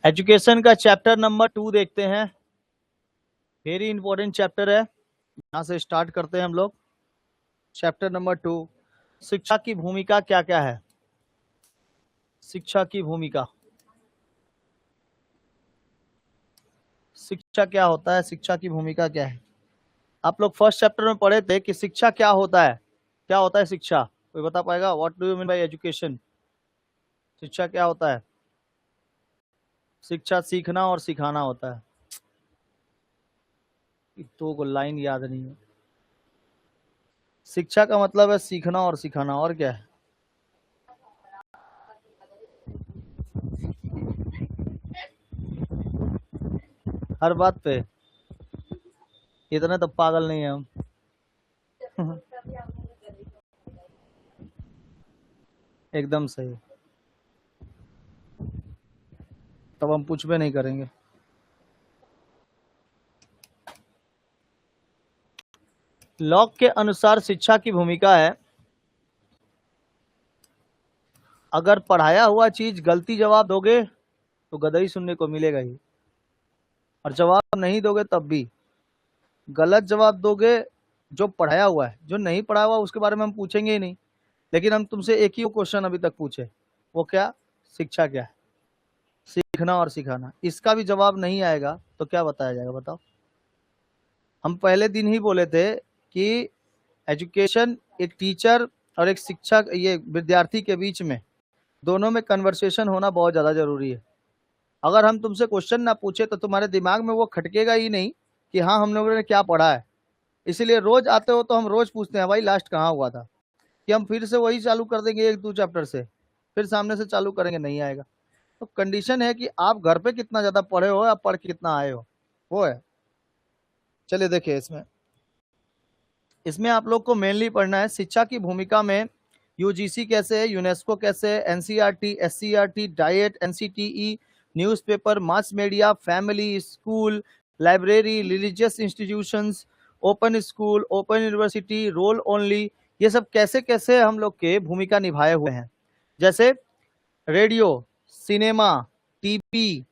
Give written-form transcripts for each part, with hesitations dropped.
Education का chapter number 2 देखते हैं। वेरी इंपॉर्टेंट चैप्टर है, यहाँ से स्टार्ट करते हैं हम लोग। चैप्टर नंबर 2, शिक्षा की भूमिका क्या क्या है। शिक्षा की भूमिका, शिक्षा क्या होता है, शिक्षा की भूमिका क्या है। आप लोग फर्स्ट चैप्टर में पढ़े थे कि शिक्षा क्या होता है। क्या होता है शिक्षा, कोई बता पाएगा? What do you mean by education? शिक्षा क्या होता है? शिक्षा सीखना और सिखाना होता है। तो को लाइन याद नहीं है। शिक्षा का मतलब है सीखना और सिखाना, और क्या है? हर बात पे इतने तो पागल नहीं है हम। एकदम सही, तब हम कुछ भी नहीं करेंगे। लॉक के अनुसार शिक्षा की भूमिका है, अगर पढ़ाया हुआ चीज गलती जवाब दोगे तो गदई सुनने को मिलेगा ही, और जवाब नहीं दोगे तब भी। गलत जवाब दोगे, जो पढ़ाया हुआ है, जो नहीं पढ़ा हुआ उसके बारे में हम पूछेंगे ही नहीं। लेकिन हम तुमसे एक ही क्वेश्चन अभी तक पूछे, वो क्या? शिक्षा क्या है? सीखना और सिखाना। इसका भी जवाब नहीं आएगा तो क्या बताया जाएगा, बताओ। हम पहले दिन ही बोले थे कि एजुकेशन एक टीचर और एक शिक्षक, ये विद्यार्थी के बीच में, दोनों में कन्वर्सेशन होना बहुत ज़्यादा जरूरी है। अगर हम तुमसे क्वेश्चन ना पूछे तो तुम्हारे दिमाग में वो खटकेगा ही नहीं कि हाँ हम लोगों ने क्या पढ़ा है। इसीलिए रोज आते हो तो हम रोज पूछते हैं भाई लास्ट कहाँ हुआ था, कि हम फिर से वही चालू कर देंगे 1-2 चैप्टर से, फिर सामने से चालू करेंगे, नहीं आएगा। तो कंडीशन है कि आप घर पे कितना ज्यादा पढ़े हो या पढ़ के कितना आए हो, वो है। चलिए देखिए, इसमें इसमें आप लोग को मेनली पढ़ना है शिक्षा की भूमिका में यूजीसी कैसे है, यूनेस्को कैसे है, NCERT, SCERT, DIET, NCTE, newspaper, mass media, family, school, library, religious institutions, open school, open university, role only, ये सब कैसे कैसे हम लोग के भूमिका निभाए हुए हैं। जैसे रेडियो, सिनेमा, टीवी,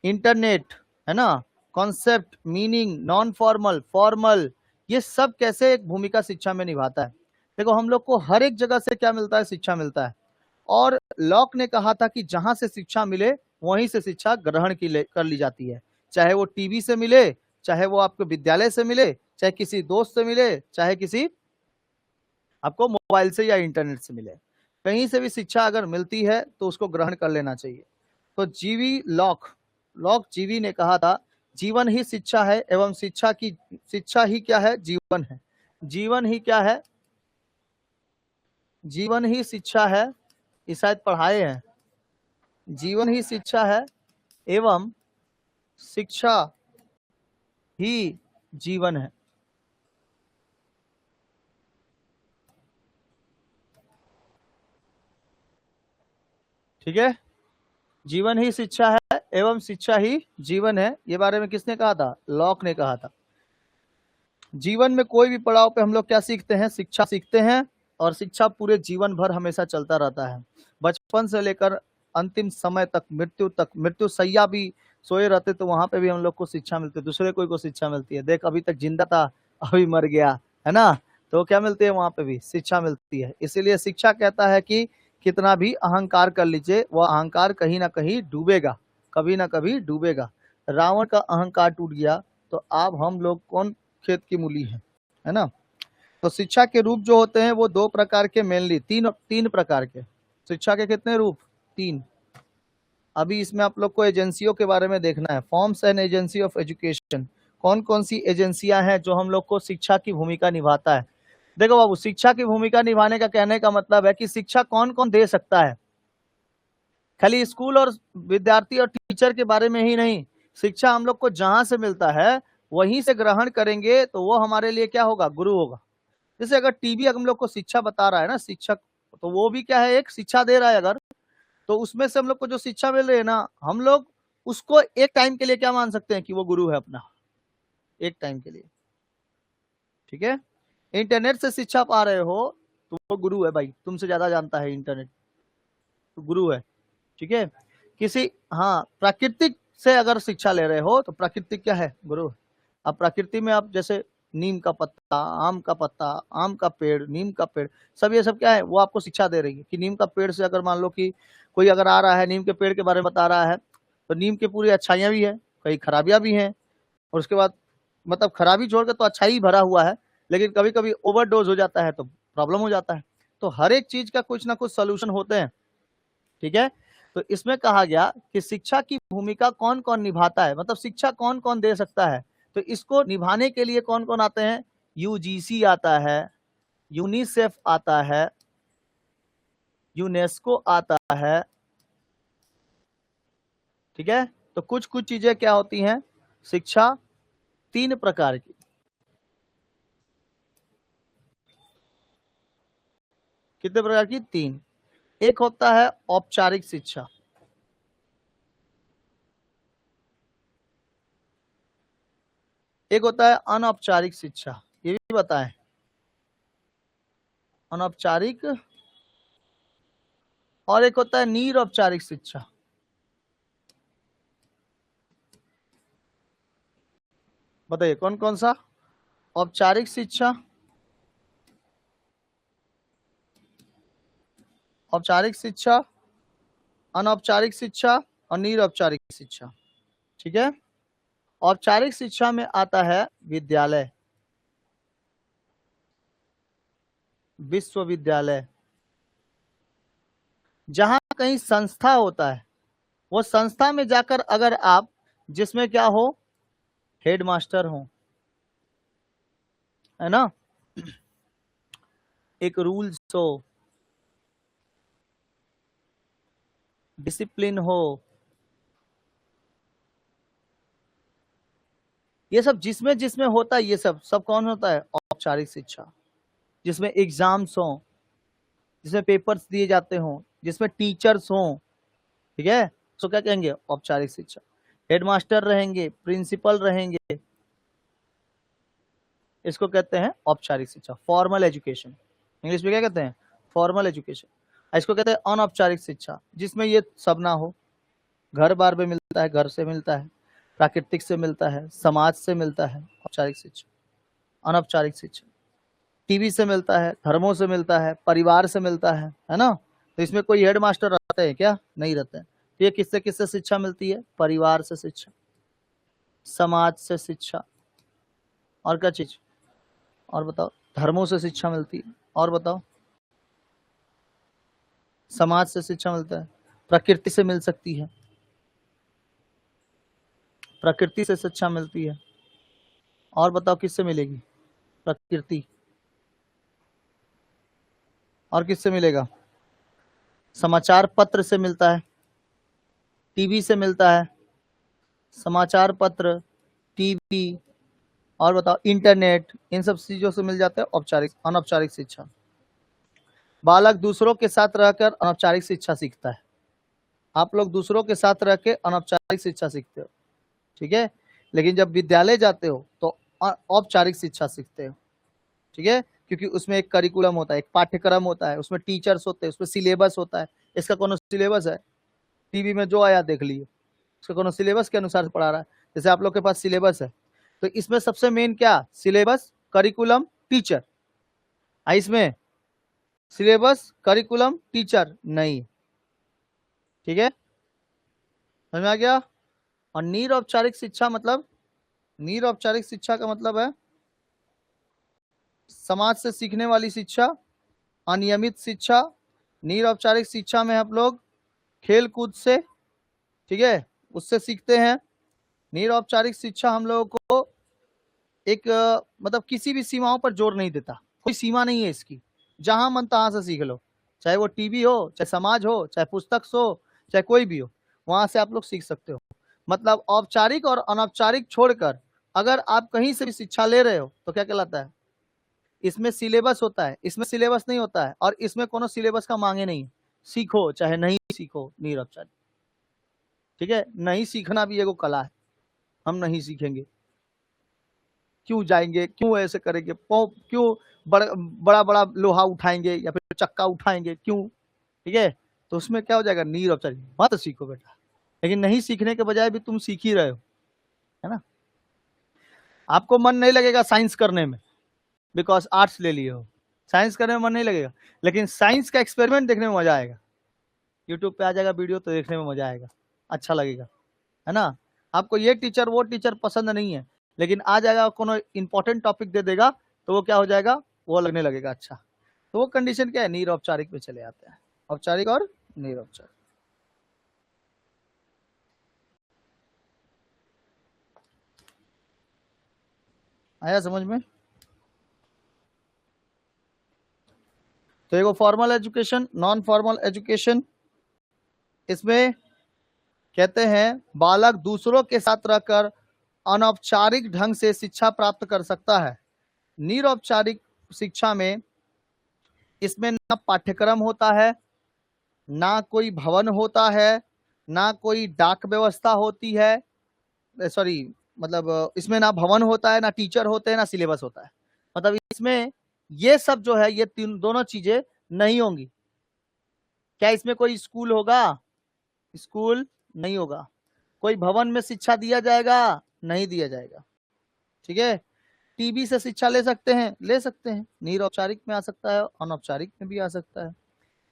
इंटरनेट, है ना, concept, meaning, non formal, formal, ये सब कैसे एक भूमिका शिक्षा में निभाता है। देखो हम लोग को हर एक जगह से क्या मिलता है, शिक्षा मिलता है। और लॉक ने कहा था कि जहां से शिक्षा मिले वहीं से शिक्षा ग्रहण कर ली जाती है। चाहे वो टीवी से मिले, चाहे वो आपको विद्यालय से मिले, चाहे किसी दोस्त से मिले, चाहे किसी आपको मोबाइल से या इंटरनेट से मिले, कहीं से भी शिक्षा अगर मिलती है तो उसको ग्रहण कर लेना चाहिए। तो जीवी लॉक, जीवी ने कहा था जीवन ही शिक्षा है, एवं शिक्षा ही क्या है, जीवन है। जीवन ही क्या है, जीवन ही शिक्षा है, ये शायद पढ़ाए हैं। जीवन ही शिक्षा है एवं शिक्षा ही जीवन है। ठीक है, जीवन ही शिक्षा है एवं शिक्षा ही जीवन है, ये बारे में किसने कहा था? लॉक ने कहा था। जीवन में कोई भी पड़ाव पे हम लोग क्या सीखते हैं? शिक्षा सीखते हैं, और शिक्षा पूरे जीवन भर हमेशा चलता रहता है। बचपन से लेकर अंतिम समय तक, मृत्यु तक, मृत्यु सैया भी सोए रहते तो वहां पे भी हम लोग को शिक्षा मिलती है, दूसरे कोई को शिक्षा मिलती है। देख अभी तक जिंदा था, अभी मर गया, है ना, तो क्या मिलती है? वहां पे भी शिक्षा मिलती है। इसीलिए शिक्षा कहता है कि कितना भी अहंकार कर लीजिए, वह अहंकार कहीं ना कहीं डूबेगा, कभी ना कभी डूबेगा। रावण का अहंकार टूट गया तो अब हम लोग कौन खेत की मूली है ना। तो शिक्षा के रूप जो होते हैं वो 2 प्रकार के, मेनली तीन प्रकार के। शिक्षा के कितने रूप? 3। अभी इसमें आप लोग को एजेंसियों के बारे में देखना है, forms and agency of education. कौन कौन सी एजेंसियां हैं जो हम लोग को शिक्षा की भूमिका निभाता है। देखो बाबू, शिक्षा की भूमिका निभाने का कहने का मतलब है कि शिक्षा कौन कौन दे सकता है। खाली स्कूल और विद्यार्थी और टीचर के बारे में ही नहीं, शिक्षा हम लोग को जहां से मिलता है वहीं से ग्रहण करेंगे तो वो हमारे लिए क्या होगा? गुरु होगा। जैसे अगर टीवी हम लोग को शिक्षा बता रहा है ना, शिक्षक, तो वो भी क्या है? एक शिक्षा दे रहा है। अगर तो उसमें से हम लोग को जो शिक्षा मिल रही है ना, हम लोग उसको एक टाइम के लिए क्या मान सकते हैं कि वो गुरु है अपना, एक टाइम के लिए। ठीक है, इंटरनेट से शिक्षा पा रहे हो तो वो गुरु है भाई, तुमसे ज्यादा जानता है इंटरनेट, तो गुरु है। ठीक है, किसी, हाँ, प्राकृतिक से अगर शिक्षा ले रहे हो तो प्राकृतिक क्या है गुरु? अब प्रकृति में आप जैसे नीम का पत्ता, आम का पत्ता, आम का पेड़, नीम का पेड़, सब ये सब क्या है, वो आपको शिक्षा दे रही है कि नीम का पेड़ से अगर मान लो कि कोई अगर आ रहा है नीम के पेड़ के बारे में बता रहा है, तो नीम की पूरी अच्छाइयाँ भी है, कई खराबियाँ भी हैं, और उसके बाद मतलब खराबी छोड़ के तो अच्छाई भरा हुआ है, लेकिन कभी कभी ओवरडोज हो जाता है तो प्रॉब्लम हो जाता है। तो हर एक चीज का कुछ ना कुछ सोल्यूशन होते हैं, ठीक है। तो इसमें कहा गया कि शिक्षा की भूमिका कौन कौन निभाता है, मतलब शिक्षा कौन कौन दे सकता है, तो इसको निभाने के लिए कौन कौन आते हैं? यूजीसी आता है, यूनिसेफ आता है, यूनेस्को आता है, ठीक है। तो कुछ कुछ चीजें क्या होती हैं, शिक्षा 3 प्रकार की, कितने प्रकार की? 3। एक होता है औपचारिक शिक्षा, एक होता है अनौपचारिक शिक्षा, ये भी बताएं, अनौपचारिक, और एक होता है निरौपचारिक शिक्षा। बताइए कौन कौन सा? औपचारिक शिक्षा, औपचारिक शिक्षा, अनौपचारिक शिक्षा और निरौपचारिक शिक्षा, ठीक है। औपचारिक शिक्षा में आता है विद्यालय, विश्वविद्यालय, जहां कहीं संस्था होता है, वो संस्था में जाकर अगर आप, जिसमें क्या हो, हेडमास्टर हो, है ना, एक रूल्स हो, डिसिप्लिन हो, ये सब जिसमें जिसमें होता है, ये सब सब कौन होता है? औपचारिक शिक्षा। जिसमें एग्जाम्स हो, जिसमें पेपर्स दिए जाते हो, जिसमें टीचर्स हो, ठीक है, तो क्या कहेंगे? औपचारिक शिक्षा। हेडमास्टर रहेंगे, प्रिंसिपल रहेंगे, इसको कहते हैं औपचारिक शिक्षा, फॉर्मल एजुकेशन। इंग्लिश में क्या कहते हैं? Formal education. इसको कहते हैं अनौपचारिक शिक्षा, जिसमें ये सब ना हो, घर बार में मिलता है, घर से मिलता है, प्राकृतिक से मिलता है, समाज से मिलता है, औपचारिक शिक्षा। अनौपचारिक शिक्षा टीवी से मिलता है, धर्मों से मिलता है, परिवार से मिलता है ना। तो इसमें कोई हेड मास्टर रहते हैं क्या? नहीं रहते हैं। तो ये किससे किससे शिक्षा मिलती है? परिवार से शिक्षा, समाज से शिक्षा, और क्या चीज? और बताओ। धर्मों से शिक्षा मिलती है, और बताओ। समाज से शिक्षा मिलता है, प्रकृति से मिल सकती है, प्रकृति से शिक्षा मिलती है, और बताओ किससे मिलेगी? प्रकृति। और किससे मिलेगा? समाचार पत्र से मिलता है, टीवी से मिलता है, समाचार पत्र, टीवी, और बताओ इंटरनेट, इन सब चीजों से मिल जाता है औपचारिक, अनौपचारिक शिक्षा। बालक दूसरों के साथ रहकर अनौपचारिक शिक्षा सीखता है। आप लोग दूसरों के साथ रह के अनौपचारिक शिक्षा सीखते हो, ठीक है। लेकिन जब विद्यालय जाते हो तो औपचारिक शिक्षा सीखते हो, ठीक है, क्योंकि उसमें एक करिकुलम होता है, एक पाठ्यक्रम होता है, उसमें टीचर्स होते हैं, उसमें सिलेबस होता है। इसका कौन सिलेबस है? टीवी में जो आया देख लिए, उसका कौन सिलेबस के अनुसार पढ़ा रहा है। जैसे आप लोग के पास सिलेबस है, तो इसमें सबसे मेन क्या? Syllabus, curriculum, teacher. इसमें सिलेबस, करिकुलम, टीचर नहीं, ठीक है, समझ में आ गया। और निरौपचारिक शिक्षा मतलब, निरौपचारिक शिक्षा का मतलब है समाज से सीखने वाली शिक्षा, अनियमित शिक्षा। निरौपचारिक शिक्षा में हम लोग खेल कूद से, ठीक है, उससे सीखते हैं। निरौपचारिक शिक्षा हम लोगों को एक मतलब किसी भी सीमाओं पर जोर नहीं देता, कोई सीमा नहीं है इसकी, जहां मन तहां से सीख लो, चाहे वो टीवी हो, चाहे समाज हो, चाहे पुस्तक हो, चाहे कोई भी हो, वहां से आप लोग सीख सकते हो। मतलब औपचारिक और अनौपचारिक छोड़कर अगर आप कहीं से भी शिक्षा ले रहे हो तो क्या कहलाता है? इसमें सिलेबस होता है, इसमें सिलेबस नहीं होता है, और इसमें कोनो सिलेबस का मांगे नहीं, सीखो चाहे नहीं सीखो निरौपचारिक, ठीक है। नहीं सीखना भी एगो कला है, हम नहीं सीखेंगे, क्यों जाएंगे, क्यों ऐसे करेंगे, क्यों बड़ा बड़ा लोहा उठाएंगे या फिर चक्का उठाएंगे, क्यों? ठीक है, तो उसमें क्या हो जाएगा? निरौपचारिक। मत सीखो बेटा, लेकिन नहीं सीखने के बजाय भी तुम सीख ही रहे हो, है ना। आपको मन नहीं लगेगा साइंस करने में, बिकॉज आर्ट्स ले लिए हो, साइंस करने में मन नहीं लगेगा, लेकिन साइंस का एक्सपेरिमेंट देखने में मजा आएगा। यूट्यूब पे आ जाएगा वीडियो तो देखने में मजा आएगा, अच्छा लगेगा, है ना। आपको ये टीचर वो टीचर पसंद नहीं है, लेकिन आ जाएगा कोनो इंपॉर्टेंट टॉपिक दे देगा तो वो क्या हो जाएगा, वो लगने लगेगा अच्छा। तो वो कंडीशन क्या है, नीर औपचारिक में चले आते हैं, औपचारिक और नीर औपचारिक। आया समझ में। तो एगो formal education, non formal education, इसमें कहते हैं बालक दूसरों के साथ रहकर अनौपचारिक ढंग से शिक्षा प्राप्त कर सकता है। निरौपचारिक शिक्षा में इसमें ना पाठ्यक्रम होता है, ना कोई भवन होता है, ना कोई डाक व्यवस्था होती है, सॉरी मतलब इसमें ना भवन होता है, ना टीचर होते हैं, ना सिलेबस होता है। मतलब इसमें ये सब जो है, ये तीन दोनों चीजें नहीं होंगी। क्या इसमें कोई स्कूल होगा, स्कूल नहीं होगा। कोई भवन में शिक्षा दिया जाएगा, नहीं दिया जाएगा, ठीक है। टीवी से शिक्षा ले सकते हैं, ले सकते हैं, निरौपचारिक में आ सकता है, अनौपचारिक में भी आ सकता है।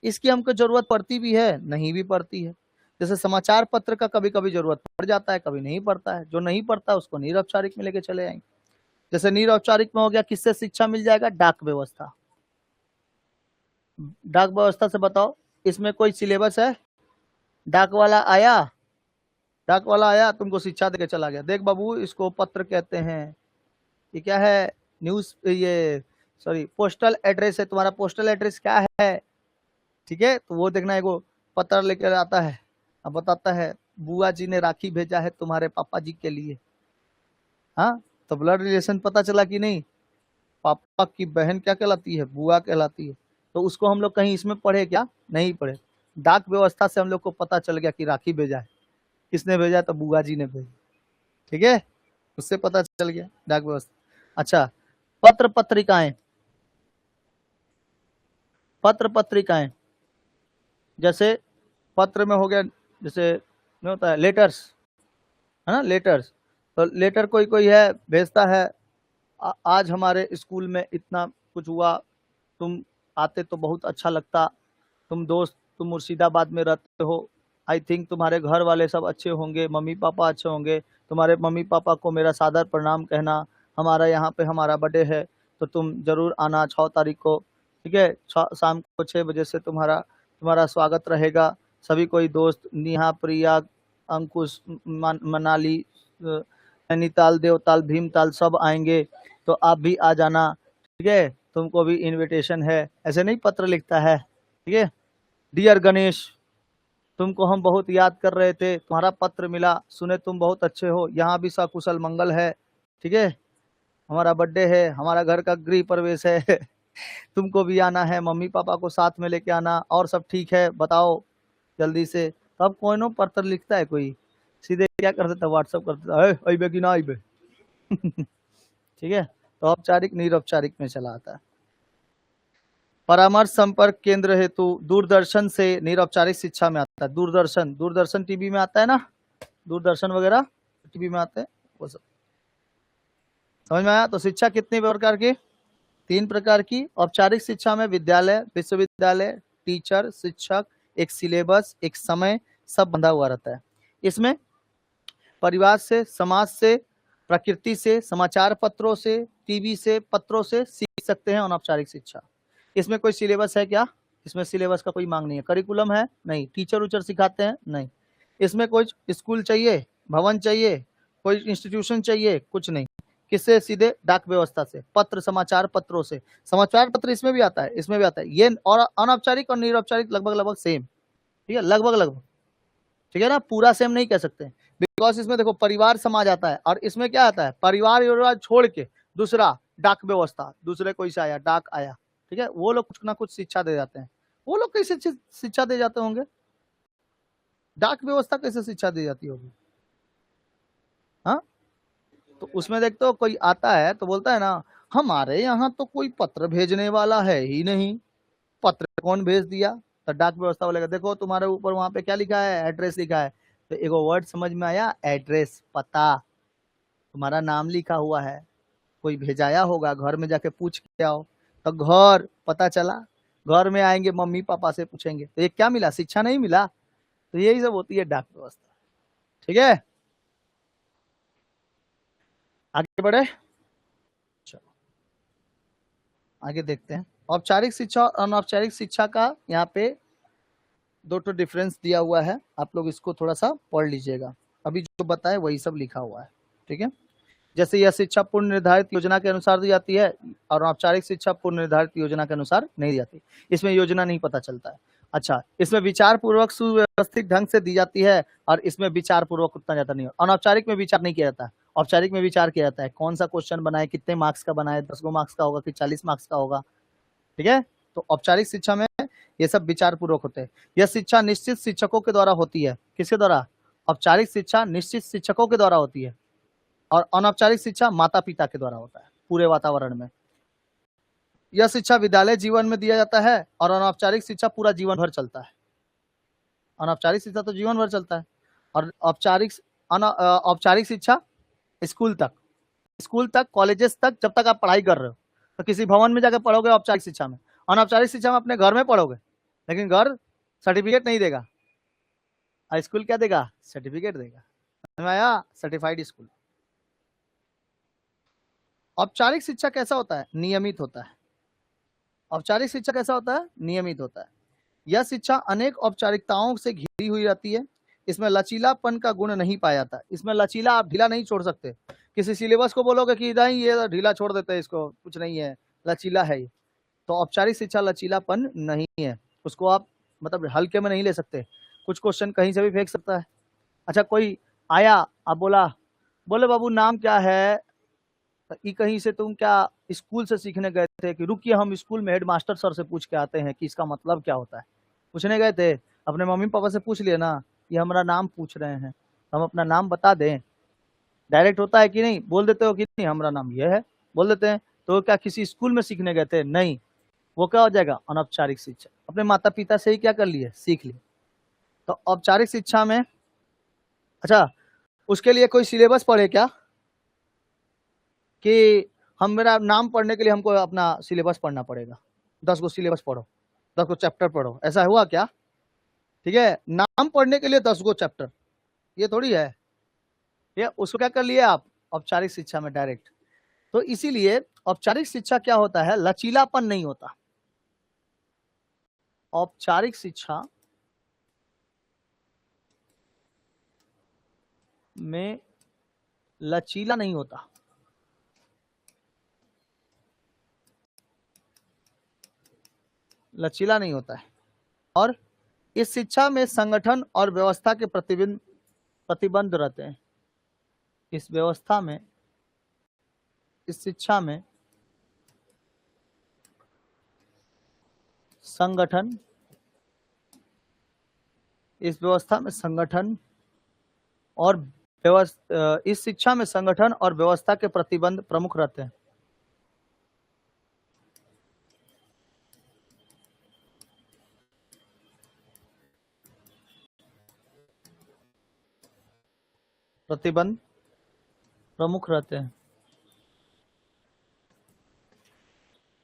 इसकी हमको जरूरत पड़ती भी है, नहीं भी पड़ती है। जैसे समाचार पत्र का कभी कभी जरूरत पड़ जाता है, कभी नहीं पड़ता है। जो नहीं पड़ता है उसको निरौपचारिक में लेके चले आएंगे। जैसे निरौपचारिक में हो गया, किससे शिक्षा मिल जाएगा, डाक व्यवस्था। डाक व्यवस्था से बताओ, इसमें कोई सिलेबस है, डाक वाला आया, डाक वाला आया तुमको शिक्षा देके चला गया, देख बाबू इसको पत्र कहते हैं, ये क्या है, न्यूज, ये सॉरी पोस्टल एड्रेस है, तुम्हारा पोस्टल एड्रेस क्या है, ठीक है। तो वो देखना, एगो पत्र लेकर आता है, अब बताता है बुआ जी ने राखी भेजा है तुम्हारे पापा जी के लिए। हाँ, तो ब्लड रिलेशन पता चला कि नहीं, पापा की बहन क्या कहलाती है, बुआ कहलाती है। तो उसको हम लोग कहीं इसमें पढ़े क्या, नहीं पढ़े। डाक व्यवस्था से हम लोग को पता चल गया कि राखी भेजा है, किसने भेजा, तो बुआ जी ने भेजा, ठीक है, उससे पता चल गया, डाक व्यवस्था। अच्छा, पत्र पत्रिकाएं, पत्र पत्रिकाएं, जैसे पत्र में हो गया, जैसे नहीं होता है लेटर्स, है ना, लेटर्स। तो लेटर कोई कोई है भेजता है, आज हमारे स्कूल में इतना कुछ हुआ, तुम आते तो बहुत अच्छा लगता, तुम दोस्त, तुम मुर्शिदाबाद में रहते हो, आई थिंक तुम्हारे घर वाले सब अच्छे होंगे, मम्मी पापा अच्छे होंगे, तुम्हारे मम्मी पापा को मेरा सादर प्रणाम कहना, हमारा यहाँ पे हमारा बर्थडे है तो तुम जरूर आना 6 तारीख को, ठीक है, शाम को 6 बजे से तुम्हारा स्वागत रहेगा। सभी कोई दोस्त, नेहा, प्रिया, अंकुश, मनाली, नैनीताल, देवताल, भीमताल सब आएंगे, तो आप भी आ जाना, ठीक है, तुमको भी इनविटेशन है। ऐसे नहीं पत्र लिखता है, ठीक है। डियर गणेश, तुमको हम बहुत याद कर रहे थे, तुम्हारा पत्र मिला, सुने तुम बहुत अच्छे हो, यहाँ भी सकुशल मंगल है, ठीक है, हमारा बर्थडे है, हमारा घर का गृह प्रवेश है तुमको भी आना है, मम्मी पापा को साथ में लेके आना, और सब ठीक है बताओ जल्दी से। तो अब कोई नो पत्र लिखता है, कोई सीधे क्या कर देता, व्हाट्सअप कर देता है, अइबे कि ना अइबे ठीक है। तो औपचारिक निरौपचारिक में चला आता है। परामर्श संपर्क केंद्र हेतु दूरदर्शन से निरौपचारिक शिक्षा में आता है। दूरदर्शन, दूरदर्शन टीवी में आता है ना, दूरदर्शन वगैरह टीवी में आते हैं, वो सब समझ में आया। तो शिक्षा कितनी प्रकार की, 3 प्रकार की। औपचारिक शिक्षा में विद्यालय, विश्वविद्यालय, टीचर, शिक्षक, एक सिलेबस, एक समय, सब बंधा हुआ रहता है। इसमें परिवार से, समाज से, प्रकृति से, समाचार पत्रों से, टीवी से, पत्रों से सीख सकते हैं अनौपचारिक शिक्षा। इसमें कोई सिलेबस है क्या, इसमें सिलेबस का कोई मांग नहीं है। करिकुलम है नहीं, टीचर उचर सिखाते हैं नहीं। इसमें कोई स्कूल चाहिए, भवन चाहिए, कोई इंस्टीट्यूशन चाहिए, कुछ नहीं। किससे, सीधे डाक व्यवस्था से, पत्र, समाचार पत्रों से। समाचार पत्र इसमें भी आता है, इसमें भी आता है ये, और अनौपचारिक और निरौपचारिक लगभग लगभग सेम, ठीक है, लगभग लगभग, ठीक है ना, पूरा सेम नहीं कह सकते, बिकॉज इसमें देखो परिवार समाज आता है, और इसमें क्या आता है, परिवार छोड़ के दूसरा डाक व्यवस्था, दूसरे कोई से आया, डाक आया, ठीक है, वो लोग कुछ ना कुछ शिक्षा दे जाते हैं। वो लोग कैसे शिक्षा दे जाते होंगे, डाक व्यवस्था कैसे शिक्षा दी जाती होगी, हाँ। तो उसमें देखते हो कोई आता है तो बोलता है ना, हमारे यहाँ तो कोई पत्र भेजने वाला है ही नहीं, पत्र कौन भेज दिया। तो डाक व्यवस्था बोलेगा, देखो तुम्हारे ऊपर वहां पे क्या लिखा है, एड्रेस लिखा है, तो एक वर्ड समझ में आया, एड्रेस, पता, तुम्हारा नाम लिखा हुआ है, कोई भेजाया होगा, घर में जाके पूछ के आओ, तो घर पता चला, घर में आएंगे मम्मी पापा से पूछेंगे, तो ये क्या मिला, शिक्षा नहीं मिला। तो यही सब होती है डाक व्यवस्था। ठीक है, आगे बढ़े, चलो आगे देखते हैं। औपचारिक शिक्षा और अनौपचारिक शिक्षा का यहाँ पे दो तो डिफरेंस दिया हुआ है, आप लोग इसको थोड़ा सा पढ़ लीजिएगा, अभी जो बताए वही सब लिखा हुआ है। ठीक है, जैसे यह शिक्षा पूर्व निर्धारित योजना के अनुसार दी जाती है और औपचारिक शिक्षा पूर्व निर्धारित योजना के अनुसार नहीं दी जाती, इसमें योजना नहीं पता चलता है। अच्छा, इसमें विचार पूर्वक सुव्यवस्थित ढंग से दी जाती है और इसमें विचार पूर्वक उतना ज्यादा नहीं। अनौपचारिक में विचार नहीं किया जाता, औपचारिक में विचार किया जाता है, कौन सा क्वेश्चन बनाए, कितने मार्क्स का बनाए, 10 मार्क्स का होगा कि 40 मार्क्स का होगा। ठीक है, तो औपचारिक शिक्षा में ये सब विचार पूर्वक होते हैं। यह शिक्षा निश्चित शिक्षकों के द्वारा होती है, किसके द्वारा, औपचारिक शिक्षा निश्चित शिक्षकों के द्वारा होती है और अनौपचारिक शिक्षा माता पिता के द्वारा होता है पूरे वातावरण में। यह शिक्षा विद्यालय जीवन में दिया जाता है और अनौपचारिक शिक्षा पूरा जीवन भर चलता है। अनौपचारिक शिक्षा तो जीवन भर चलता है और औपचारिक शिक्षा स्कूल तक कॉलेजेस तक, जब तक आप पढ़ाई कर रहे हो तो किसी भवन में जाकर पढ़ोगे औपचारिक शिक्षा में। अनौपचारिक शिक्षा में अपने घर में पढ़ोगे, लेकिन घर सर्टिफिकेट नहीं देगा, और स्कूल क्या देगा, सर्टिफिकेट देगा। समझ में आया, सर्टिफाइड स्कूल। औपचारिक शिक्षा कैसा होता है, नियमित होता है। औपचारिक शिक्षा कैसा होता है, नियमित होता है। यह शिक्षा अनेक औपचारिकताओं से घिरी हुई रहती है, इसमें लचीलापन का गुण नहीं पाया जाता। इसमें लचीला, आप ढीला नहीं छोड़ सकते, किसी सिलेबस को बोलोगे कि नहीं ये ढीला छोड़ देते हैं, इसको कुछ नहीं है, लचीला है ये, तो औपचारिक शिक्षा लचीलापन नहीं है, उसको आप मतलब हल्के में नहीं ले सकते, कुछ क्वेश्चन कहीं से भी फेंक सकता है। अच्छा, कोई आया, आप बोले बाबू नाम क्या है, तो कहीं से तुम क्या स्कूल से सीखने गए थे कि रुकिए हम स्कूल में हेडमास्टर सर से पूछ के आते हैं कि इसका मतलब क्या होता है, पूछने गए थे, अपने मम्मी पापा से पूछ लिए ना, ये हमारा नाम पूछ रहे हैं, हम अपना नाम बता दें, डायरेक्ट होता है कि नहीं, बोल देते हो कि नहीं हमारा नाम ये है, बोल देते हैं, तो क्या किसी स्कूल में सीखने गए थे, नहीं, वो क्या हो जाएगा, अनौपचारिक शिक्षा, अपने माता पिता से ही क्या कर लिए, सीख लिए। तो औपचारिक शिक्षा में, अच्छा उसके लिए कोई सिलेबस पढ़े क्या, कि हम मेरा नाम पढ़ने के लिए हमको अपना सिलेबस पढ़ना पड़ेगा, 10 गो सिलेबस पढ़ो, 10 गो चैप्टर पढ़ो, ऐसा हुआ क्या। ठीक है, नाम पढ़ने के लिए 10 गो चैप्टर, ये थोड़ी है, ये उसको क्या कर लिए आप, औपचारिक शिक्षा में डायरेक्ट। तो इसीलिए औपचारिक शिक्षा क्या होता है, लचीलापन नहीं होता, औपचारिक शिक्षा में लचीला नहीं होता, लचीला नहीं होता है, और इस शिक्षा में संगठन और व्यवस्था के प्रतिबंध रहते हैं। इस व्यवस्था में, इस शिक्षा में संगठन, इस व्यवस्था में संगठन और इस शिक्षा में संगठन और व्यवस्था के प्रतिबंध प्रमुख रहते हैं। प्रतिबंध प्रमुख रहते हैं।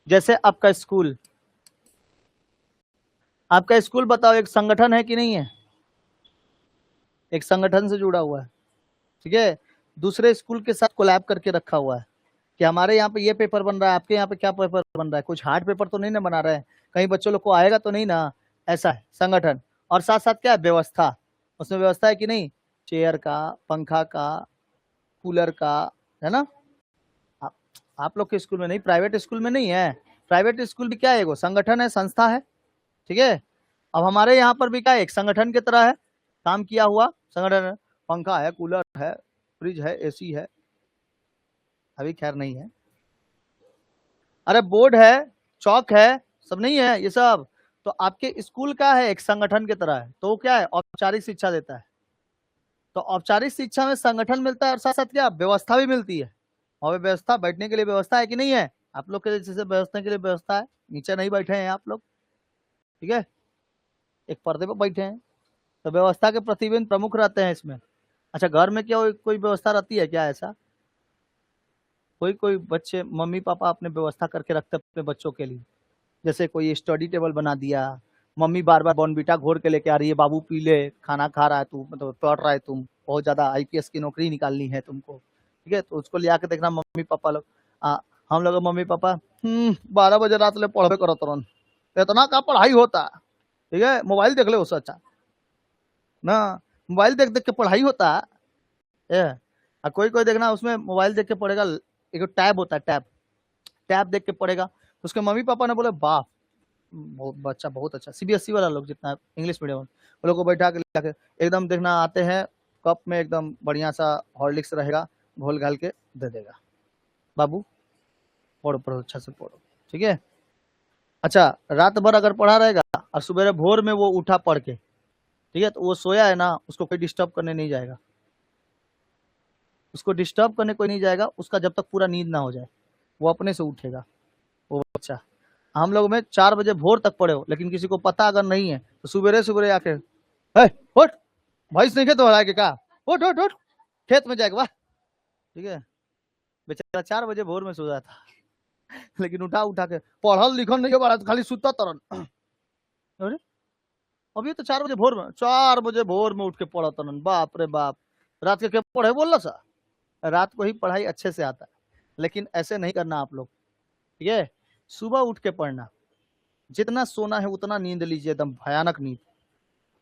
जैसे आपका स्कूल, आपका स्कूल बताओ एक संगठन है कि नहीं है, एक संगठन से जुड़ा हुआ है। ठीक है, दूसरे स्कूल के साथ कोलैब करके रखा हुआ है कि हमारे यहाँ पे ये पेपर बन रहा है, आपके यहाँ पे क्या पेपर बन रहा है, कुछ हार्ड पेपर तो नहीं ना बना रहे हैं, कहीं बच्चों लोग को आएगा तो नहीं ना, ऐसा है संगठन। और साथ साथ क्या है, व्यवस्था, उसमें व्यवस्था है कि नहीं, चेयर का, पंखा का, कूलर का, है ना। आप लोग के स्कूल में नहीं, प्राइवेट स्कूल में नहीं है, प्राइवेट स्कूल भी क्या है, वो संगठन है, संस्था है। ठीक है, अब हमारे यहाँ पर भी क्या है, एक संगठन की तरह है, काम किया हुआ संगठन है, पंखा है, कूलर है, फ्रिज है, एसी है, अभी खैर नहीं है, अरे बोर्ड है, चौक है, सब नहीं है ये सब। तो आपके स्कूल का है, एक संगठन की तरह है, तो क्या है, औपचारिक शिक्षा देता है। तो औपचारिक शिक्षा में संगठन मिलता है और साथ साथ क्या, व्यवस्था भी मिलती है, और व्यवस्था, बैठने के लिए व्यवस्था है कि नहीं है, आप लोग के जैसे बैठने के लिए व्यवस्था है, नीचे नहीं बैठे हैं आप लोग, ठीक है, एक पर्दे पर बैठे हैं, तो व्यवस्था के प्रतिबिंब प्रमुख रहते हैं इसमें। अच्छा, घर में क्या कोई व्यवस्था रहती है क्या ऐसा? कोई कोई बच्चे मम्मी पापा अपने व्यवस्था करके रखते अपने बच्चों के लिए, जैसे कोई स्टडी टेबल बना दिया, मम्मी बार बार बॉर्नविटा घोर के लेके आ रही है, बाबू पी ले, खाना खा रहा है तू, मतलब पढ़ रहा है तुम, बहुत ज्यादा आईपीएस की नौकरी निकालनी है तुमको, ठीक है, तो उसको ले आके देखना मम्मी पापा लोग। हम लोग मम्मी पापा 12 बजे रात ले पढ़े करो तुरंत, इतना का पढ़ाई होता, ठीक है, मोबाइल देख ले उससे अच्छा ना, मोबाइल देख देख के पढ़ाई होता है। कोई कोई देखना उसमें मोबाइल देख के पढ़ेगा, एक टैब होता है, टैब टैब देख के पढ़ेगा, तो उसके मम्मी पापा ने बोले वाह बहुत बच्चा बहुत अच्छा। सीबीएसई वाला लोग जितना इंग्लिश मीडियम वो लोग को बैठा के लेके एकदम देखना आते हैं, कप में एकदम बढ़िया सा हॉर्लिक्स रहेगा, घोल घाल के दे देगा, बाबू पढ़ो पढ़ो अच्छा से पढ़ो, ठीक है। अच्छा, रात भर अगर पढ़ा रहेगा और सुबह भोर में वो उठा पढ़ के, ठीक है, तो वो सोया है ना, उसको कोई डिस्टर्ब करने नहीं जाएगा, उसको डिस्टर्ब करने कोई नहीं जाएगा, उसका जब तक पूरा नींद ना हो जाए वो अपने से उठेगा वो बच्चा। हम लोग में 4 बजे भोर तक पढ़े हो, लेकिन किसी को पता अगर नहीं है तो सुबेरे सुबेरे आके उठ, भैंस नहीं खेत हो रहा है क्या, उठ उठ उठ, खेत में जाएगा वाह, ठीक है, बेचारा 4 बजे भोर में सो जाता लेकिन उठा उठा के पढ़ल लिखल नहीं बड़ा, खाली सुता तरन। अरे अभी तो 4 बजे भोर में उठ के पढ़ा तरन, बाप रे बाप, रात के क्या पढ़े बोल सा, रात को ही पढ़ाई अच्छे से आता है, लेकिन ऐसे नहीं करना आप लोग, ठीक है, सुबह उठ के पढ़ना, जितना सोना है उतना नींद लीजिए, एकदम भयानक नींद,